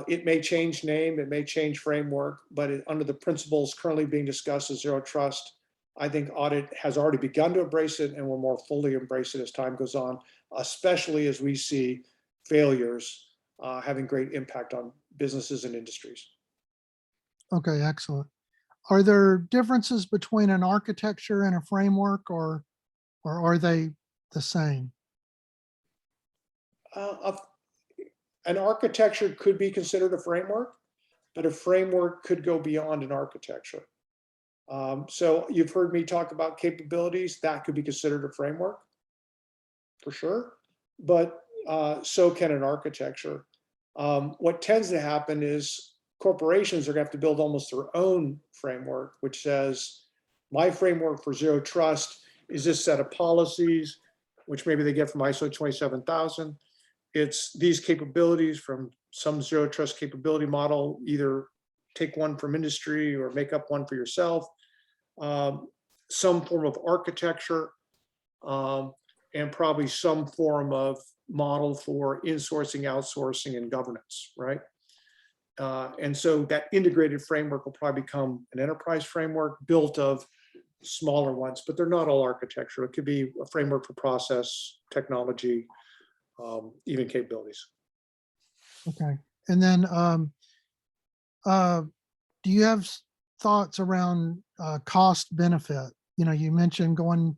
It may change name, it may change framework, but under the principles currently being discussed as zero trust, I think audit has already begun to embrace it and will more fully embrace it as time goes on, especially as we see failures having great impact on businesses and industries. Okay, excellent. Are there differences between an architecture and a framework, or are they the same? An architecture could be considered a framework, but a framework could go beyond an architecture. So you've heard me talk about capabilities, that could be considered a framework for sure, but so can an architecture. What tends to happen is corporations are going to have to build almost their own framework, which says, my framework for zero trust is this set of policies, which maybe they get from ISO 27000. It's these capabilities from some zero trust capability model, either take one from industry or make up one for yourself, some form of architecture, and probably some form of model for insourcing, outsourcing, and governance, right? And so that integrated framework will probably become an enterprise framework built of smaller ones, but they're not all architecture. It could be a framework for process, technology, even capabilities. Okay. And then do you have thoughts around cost benefit? You mentioned going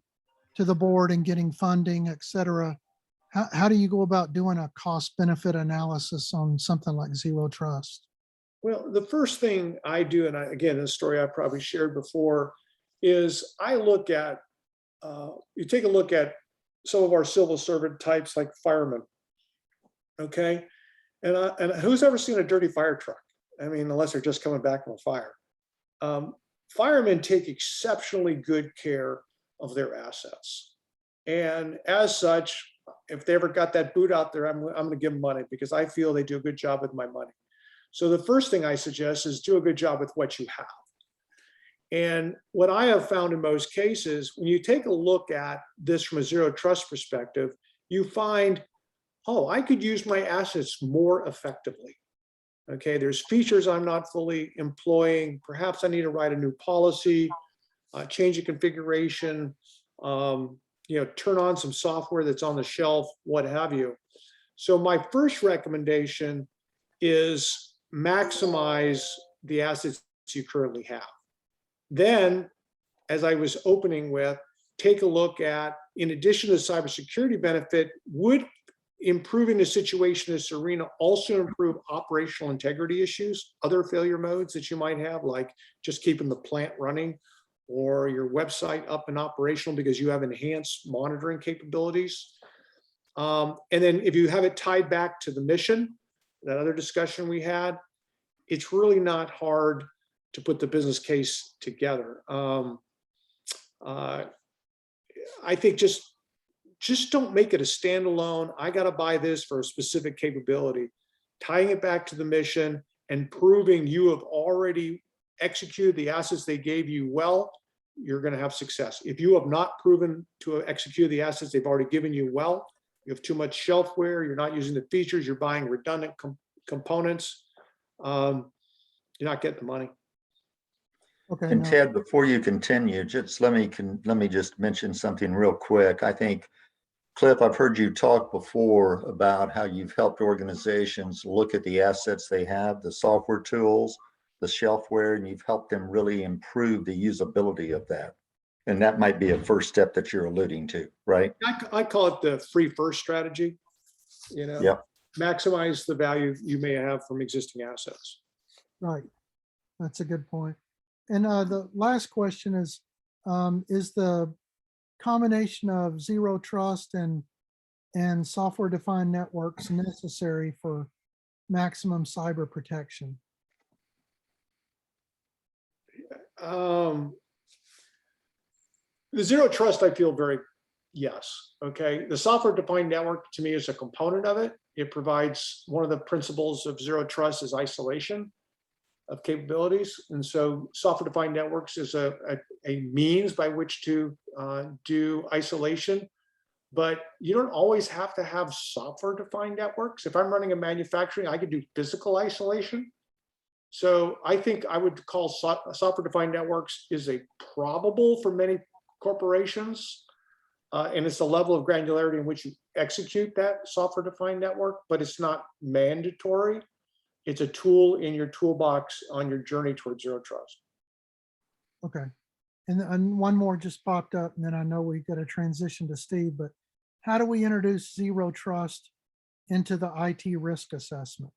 to the board and getting funding, et cetera. How do you go about doing a cost benefit analysis on something like zero trust? Well, the first thing I do, and again, this story I probably shared before, is I look at, you take a look at some of our civil servant types like firemen, okay? And who's ever seen a dirty fire truck? I mean, unless they're just coming back from a fire. Firemen take exceptionally good care of their assets. And as such, if they ever got that boot out there, I'm going to give them money because I feel they do a good job with my money. So the first thing I suggest is do a good job with what you have. And what I have found in most cases, when you take a look at this from a zero trust perspective, you find, oh, I could use my assets more effectively. Okay, there's features I'm not fully employing. Perhaps I need to write a new policy, change a configuration, turn on some software that's on the shelf, what have you. So my first recommendation is maximize the assets you currently have. Then, as I was opening with, take a look at, in addition to the cybersecurity benefit, would improving the situation in this arena also improve operational integrity issues, other failure modes that you might have, like just keeping the plant running or your website up and operational because you have enhanced monitoring capabilities. And then if you have it tied back to the mission, that other discussion we had, it's really not hard to put the business case together. I think just don't make it a standalone, I got to buy this for a specific capability. Tying it back to the mission and proving you have already executed the assets they gave you well, you're going to have success. If you have not proven to execute the assets they've already given you well, you have too much shelfware, you're not using the features, you're buying redundant components, you're not getting the money. Okay. And now- Ted, before you continue, just let me just mention something real quick. I think, Clif, I've heard you talk before about how you've helped organizations look at the assets they have, the software tools, the shelfware, and you've helped them really improve the usability of that. And that might be a first step that you're alluding to, right? I call it the free first strategy, Yep. maximize the value you may have from existing assets. Right. That's a good point. And the last question is the combination of zero trust and software defined networks necessary for maximum cyber protection? The zero trust, I feel yes. Okay. The software defined network to me is a component of it. It provides one of the principles of zero trust is isolation of capabilities. And so software defined networks is a means by which to do isolation, but you don't always have to have software defined networks. If I'm running a manufacturing, I could do physical isolation. So I think I would call software defined networks is a probable for many corporations. And it's the level of granularity in which you execute that software defined network, but it's not mandatory. It's a tool in your toolbox on your journey towards zero trust. Okay. And one more just popped up, and then I know we got to transition to Steve, but how do we introduce zero trust into the IT risk assessment?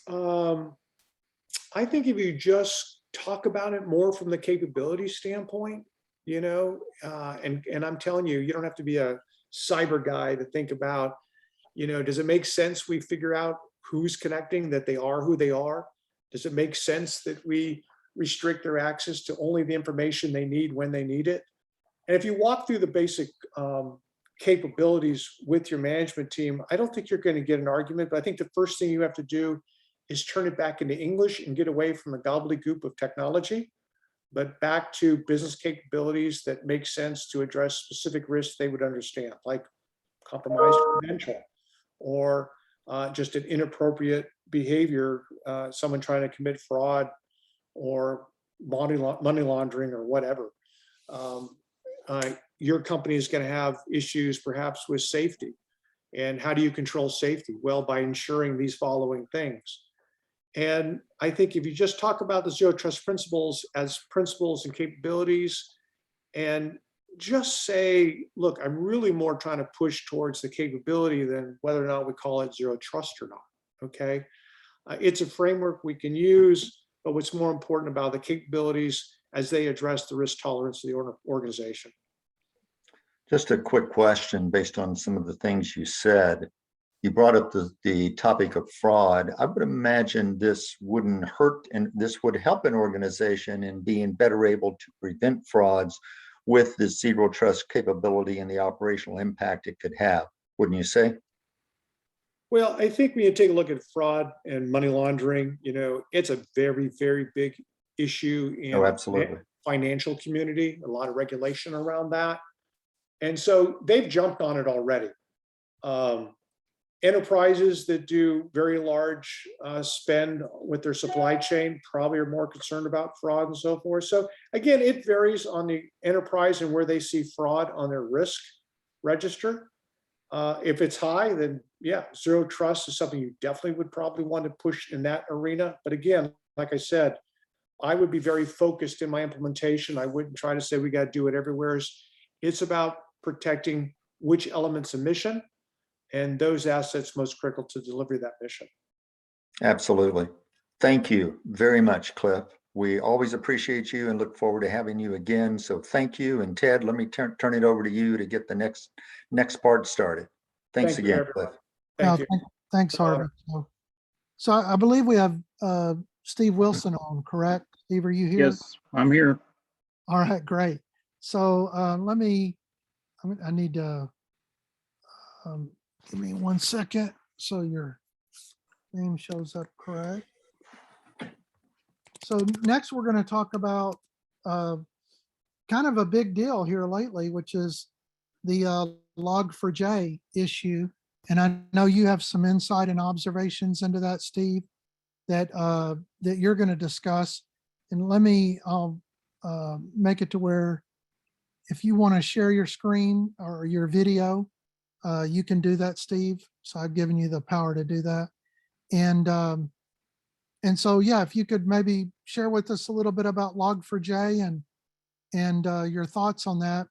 I think if you just talk about it more from the capability standpoint, and I'm telling you, you don't have to be a cyber guy to think about, does it make sense we figure out who's connecting, that they are who they are? Does it make sense that we restrict their access to only the information they need when they need it? And if you walk through the basic capabilities with your management team, I don't think you're going to get an argument, but I think the first thing you have to do is turn it back into English and get away from the gobbledygook of technology, but back to business capabilities that make sense to address specific risks they would understand, like compromised credential or just an inappropriate behavior, someone trying to commit fraud or money laundering or whatever. Your company is going to have issues perhaps with safety. And how do you control safety? Well, by ensuring these following things. And I think if you just talk about the zero trust principles as principles and capabilities, and just say, look, I'm really more trying to push towards the capability than whether or not we call it zero trust or not. Okay. It's a framework we can use, but what's more important about the capabilities as they address the risk tolerance of the organization. Just a quick question based on some of the things you said. You brought up the topic of fraud. I would imagine this wouldn't hurt, and this would help an organization in being better able to prevent frauds with the zero trust capability and the operational impact it could have, wouldn't you say? Well, I think when you take a look at fraud and money laundering, it's a very, very big issue in the financial community, a lot of regulation around that. And so they've jumped on it already. Enterprises that do very large spend with their supply chain probably are more concerned about fraud and so forth. So again, it varies on the enterprise and where they see fraud on their risk register. If it's high, then yeah, zero trust is something you definitely would probably want to push in that arena. But again, like I said, I would be very focused in my implementation. I wouldn't try to say we got to do it everywhere. It's about protecting which elements of mission and those assets most critical to deliver that mission. Absolutely. Thank you very much, Clif. We always appreciate you and look forward to having you again. So thank you. And Ted, let me turn it over to you to get the next part started. Thanks again, Clif. Thank you. Thanks, Harvey. So I believe we have Steve Wilson on, correct? Steve, are you here? Yes, I'm here. All right, great. So I need to, give me 1 second so your name shows up correct. So next we're going to talk about kind of a big deal here lately, which is the Log4j issue. And I know you have some insight and observations into that, Steve, that you're going to discuss. And I'll make it to where if you want to share your screen or your video, you can do that, Steve. So I've given you the power to do that. And so, yeah, if you could maybe share with us a little bit about Log4j and your thoughts on that.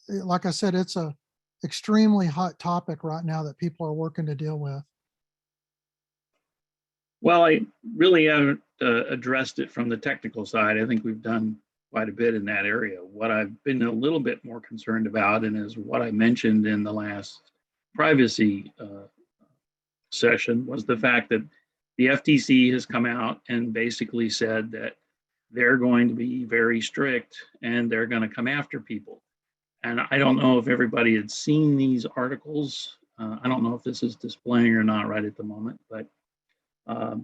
Like I said, it's a extremely hot topic right now that people are working to deal with. Well, I really haven't addressed it from the technical side. I think we've done quite a bit in that area. What I've been a little bit more concerned about, and is what I mentioned in the last privacy session, was the fact that the FTC has come out and basically said that they're going to be very strict and they're going to come after people. And I don't know if everybody had seen these articles. I don't know if this is displaying or not right at the moment, but Yeah,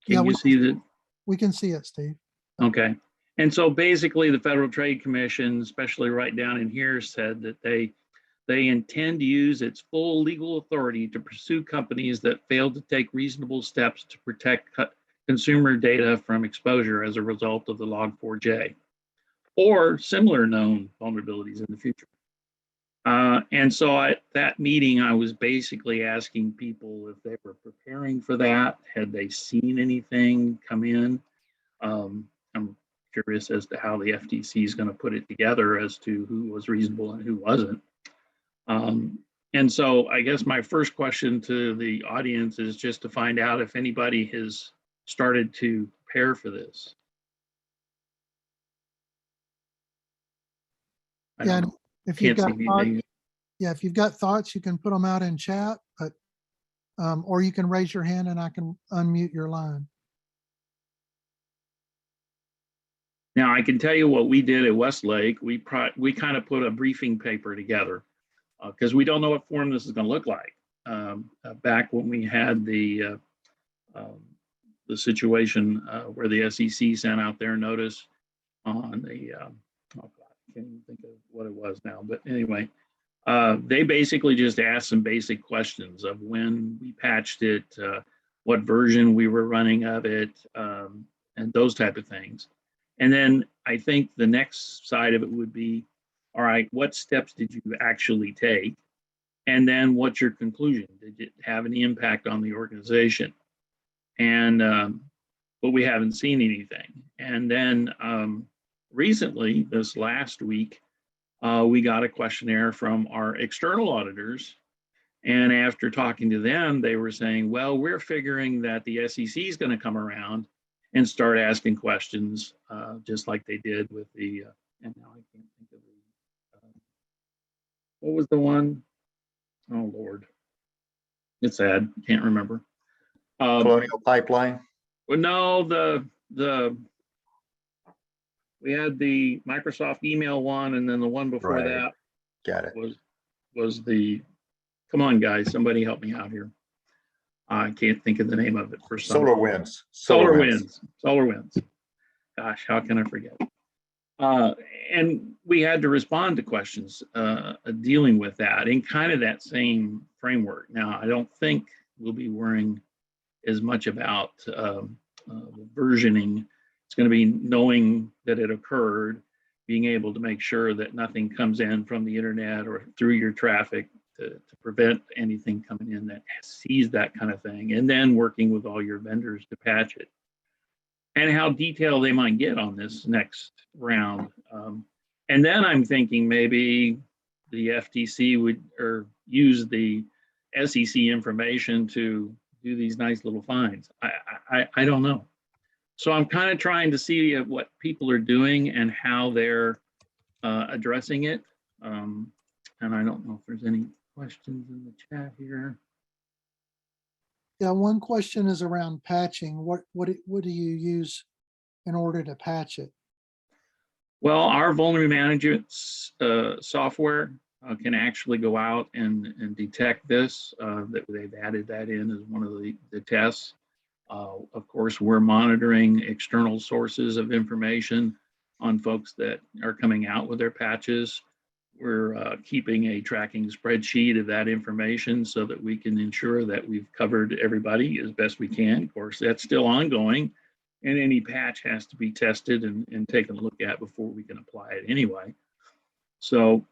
can you see that? We can see it, Steve. Okay. And so basically the Federal Trade Commission, especially right down in here, said that they intend to use its full legal authority to pursue companies that fail to take reasonable steps to protect consumer data from exposure as a result of the Log4j or similar known vulnerabilities in the future. And so at that meeting, I was basically asking people if they were preparing for that. Had they seen anything come in? I'm curious as to how the FTC is going to put it together as to who was reasonable and who wasn't. And so I guess my first question to the audience is just to find out if anybody has started to prepare for this. Yeah, if you've Can't see got anything. yeah, if you've got thoughts, you can put them out in chat, but or you can raise your hand and I can unmute your line. Now I can tell you what we did at Westlake. We kind of put a briefing paper together because we don't know what form this is going to look like. Back when we had the situation where the SEC sent out their notice on the oh God, I can't even think of what it was now. But anyway, they basically just asked some basic questions of when we patched it, what version we were running of it, and those type of things. And then I think the next side of it would be, all right, what steps did you actually take? And then what's your conclusion? Did it have any impact on the organization? And, but we haven't seen anything. And then recently, this last week, we got a questionnaire from our external auditors. And after talking to them, they were saying, well, we're figuring that the SEC is going to come around and start asking questions, just like they did with the, and now I can't think of the, what was the one? Oh, Lord. It's sad, can't remember. Colonial Pipeline. Well, no, we had the Microsoft email one, and then the one before Right. that Got it. was the, come on, guys, somebody help me out here. I can't think of the name of it for some. Solar Winds. Solar Winds. Gosh, how can I forget? And we had to respond to questions dealing with that in kind of that same framework. Now, I don't think we'll be worrying as much about versioning. It's going to be knowing that it occurred, being able to make sure that nothing comes in from the internet or through your traffic to prevent anything coming in that sees that kind of thing, and then working with all your vendors to patch it. And how detailed they might get on this next round. And then I'm thinking maybe the FTC would use the SEC information to do these nice little fines. I don't know. So I'm kind of trying to see what people are doing and how they're addressing it. And I don't know if there's any questions in the chat here. Yeah, one question is around patching. What do you use in order to patch it? Well, our vulnerability management software can actually go out and detect this. That they've added that in as one of the tests. Of course, we're monitoring external sources of information on folks that are coming out with their patches. We're keeping a tracking spreadsheet of that information so that we can ensure that we've covered everybody as best we can. Of course, that's still ongoing, and any patch has to be tested and taken a look at before we can apply it anyway. So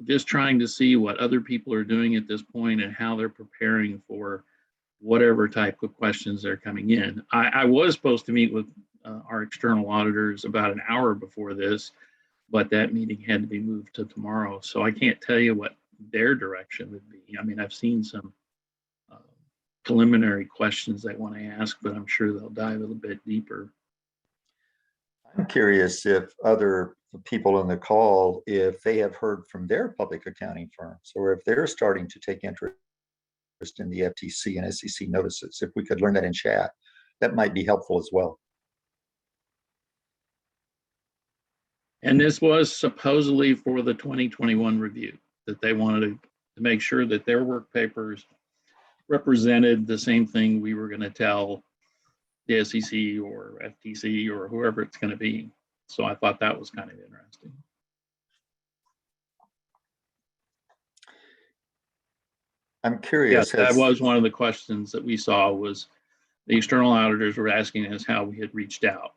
just trying to see what other people are doing at this point and how they're preparing for whatever type of questions are coming in. I was supposed to meet with our external auditors about an hour before this, but that meeting had to be moved to tomorrow. So I can't tell you what their direction would be. I mean, I've seen some preliminary questions they want to ask, but I'm sure they'll dive a little bit deeper. I'm curious if other people on the call, if they have heard from their public accounting firms, or if they're starting to take interest in the FTC and SEC notices. If we could learn that in chat, that might be helpful as well. And this was supposedly for the 2021 review, that they wanted to make sure that their work papers represented the same thing we were going to tell the SEC or FTC or whoever it's going to be. So I thought that was kind of interesting. I'm curious. Yes, that was one of the questions that we saw, was the external auditors were asking us how we had reached out.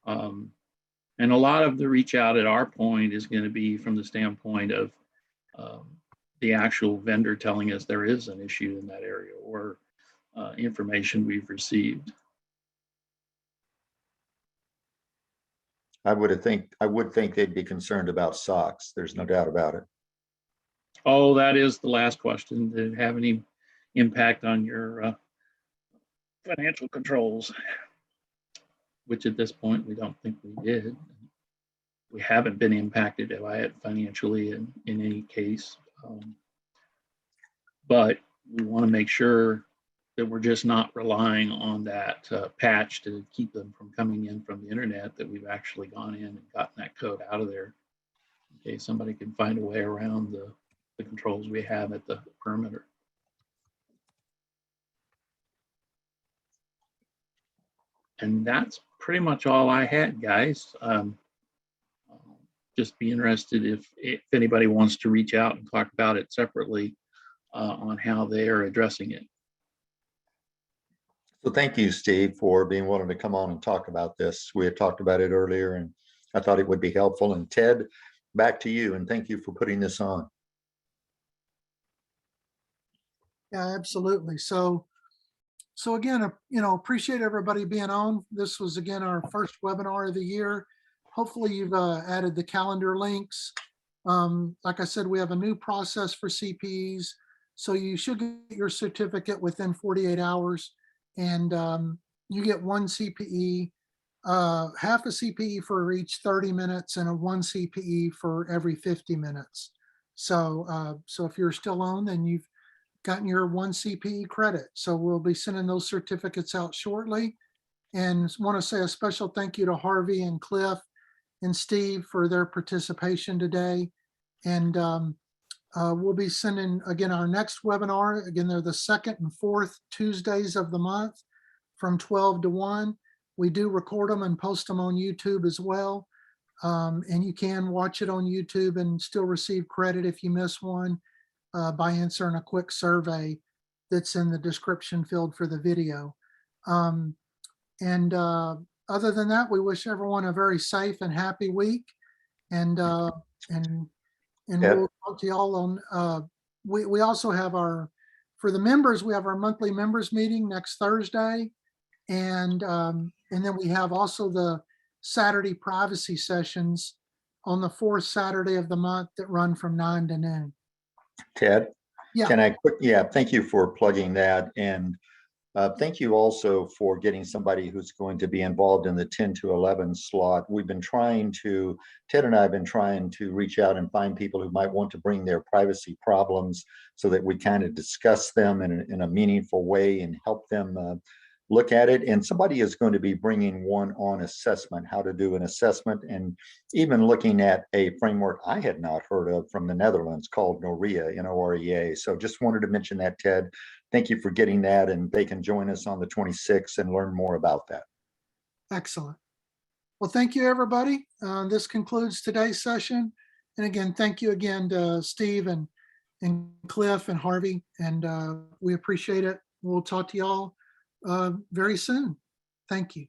And a lot of the reach out at our point is going to be from the standpoint of the actual vendor telling us there is an issue in that area, or information we've received. I would think they'd be concerned about SOX. There's no doubt about it. Oh, that is the last question. Did it have any impact on your financial controls? Which at this point, we don't think we did. We haven't been impacted by it financially in any case. But we want to make sure that we're just not relying on that patch to keep them from coming in from the internet, that we've actually gone in and gotten that code out of there. Okay, somebody can find a way around the controls we have at the perimeter. And that's pretty much all I had, guys. Just be interested if anybody wants to reach out and talk about it separately on how they are addressing it. So thank you, Steve, for being willing to come on and talk about this. We had talked about it earlier, and I thought it would be helpful. And Ted, back to you, and thank you for putting this on. Yeah, absolutely. So again, appreciate everybody being on. This was, again, our first webinar of the year. Hopefully you've added the calendar links. Like I said, we have a new process for CPEs. So you should get your certificate within 48 hours. And you get one CPE, half a CPE for each 30 minutes and a one CPE for every 50 minutes. So if you're still on, then you've gotten your one CPE credit. So we'll be sending those certificates out shortly. And want to say a special thank you to Harvey and Clif and Steve for their participation today. And we'll be sending, again, our next webinar. Again, they're the second and fourth Tuesdays of the month from 12 to 1. We do record them and post them on YouTube as well. And you can watch it on YouTube and still receive credit if you miss one by answering a quick survey that's in the description field for the video. Other than that, we wish everyone a very safe and happy week. And we'll talk to y'all on, we also have for the members, we have our monthly members meeting next Thursday. And then we have also the Saturday privacy sessions on the fourth Saturday of the month that run from 9 to noon. Ted, Yeah. can I thank you for plugging that. And thank you also for getting somebody who's going to be involved in the 10 to 11 slot. Ted and I have been trying to reach out and find people who might want to bring their privacy problems so that we kind of discuss them in a meaningful way and help them look at it. And somebody is going to be bringing one on assessment, how to do an assessment, and even looking at a framework I had not heard of from the Netherlands called NOREA, N-O-R-E-A. So just wanted to mention that, Ted. Thank you for getting that, and they can join us on the 26th and learn more about that. Excellent. Well, thank you, everybody. This concludes today's session. And again, thank you again to Steve and Clif and Harvey, and we appreciate it. We'll talk to y'all very soon. Thank you.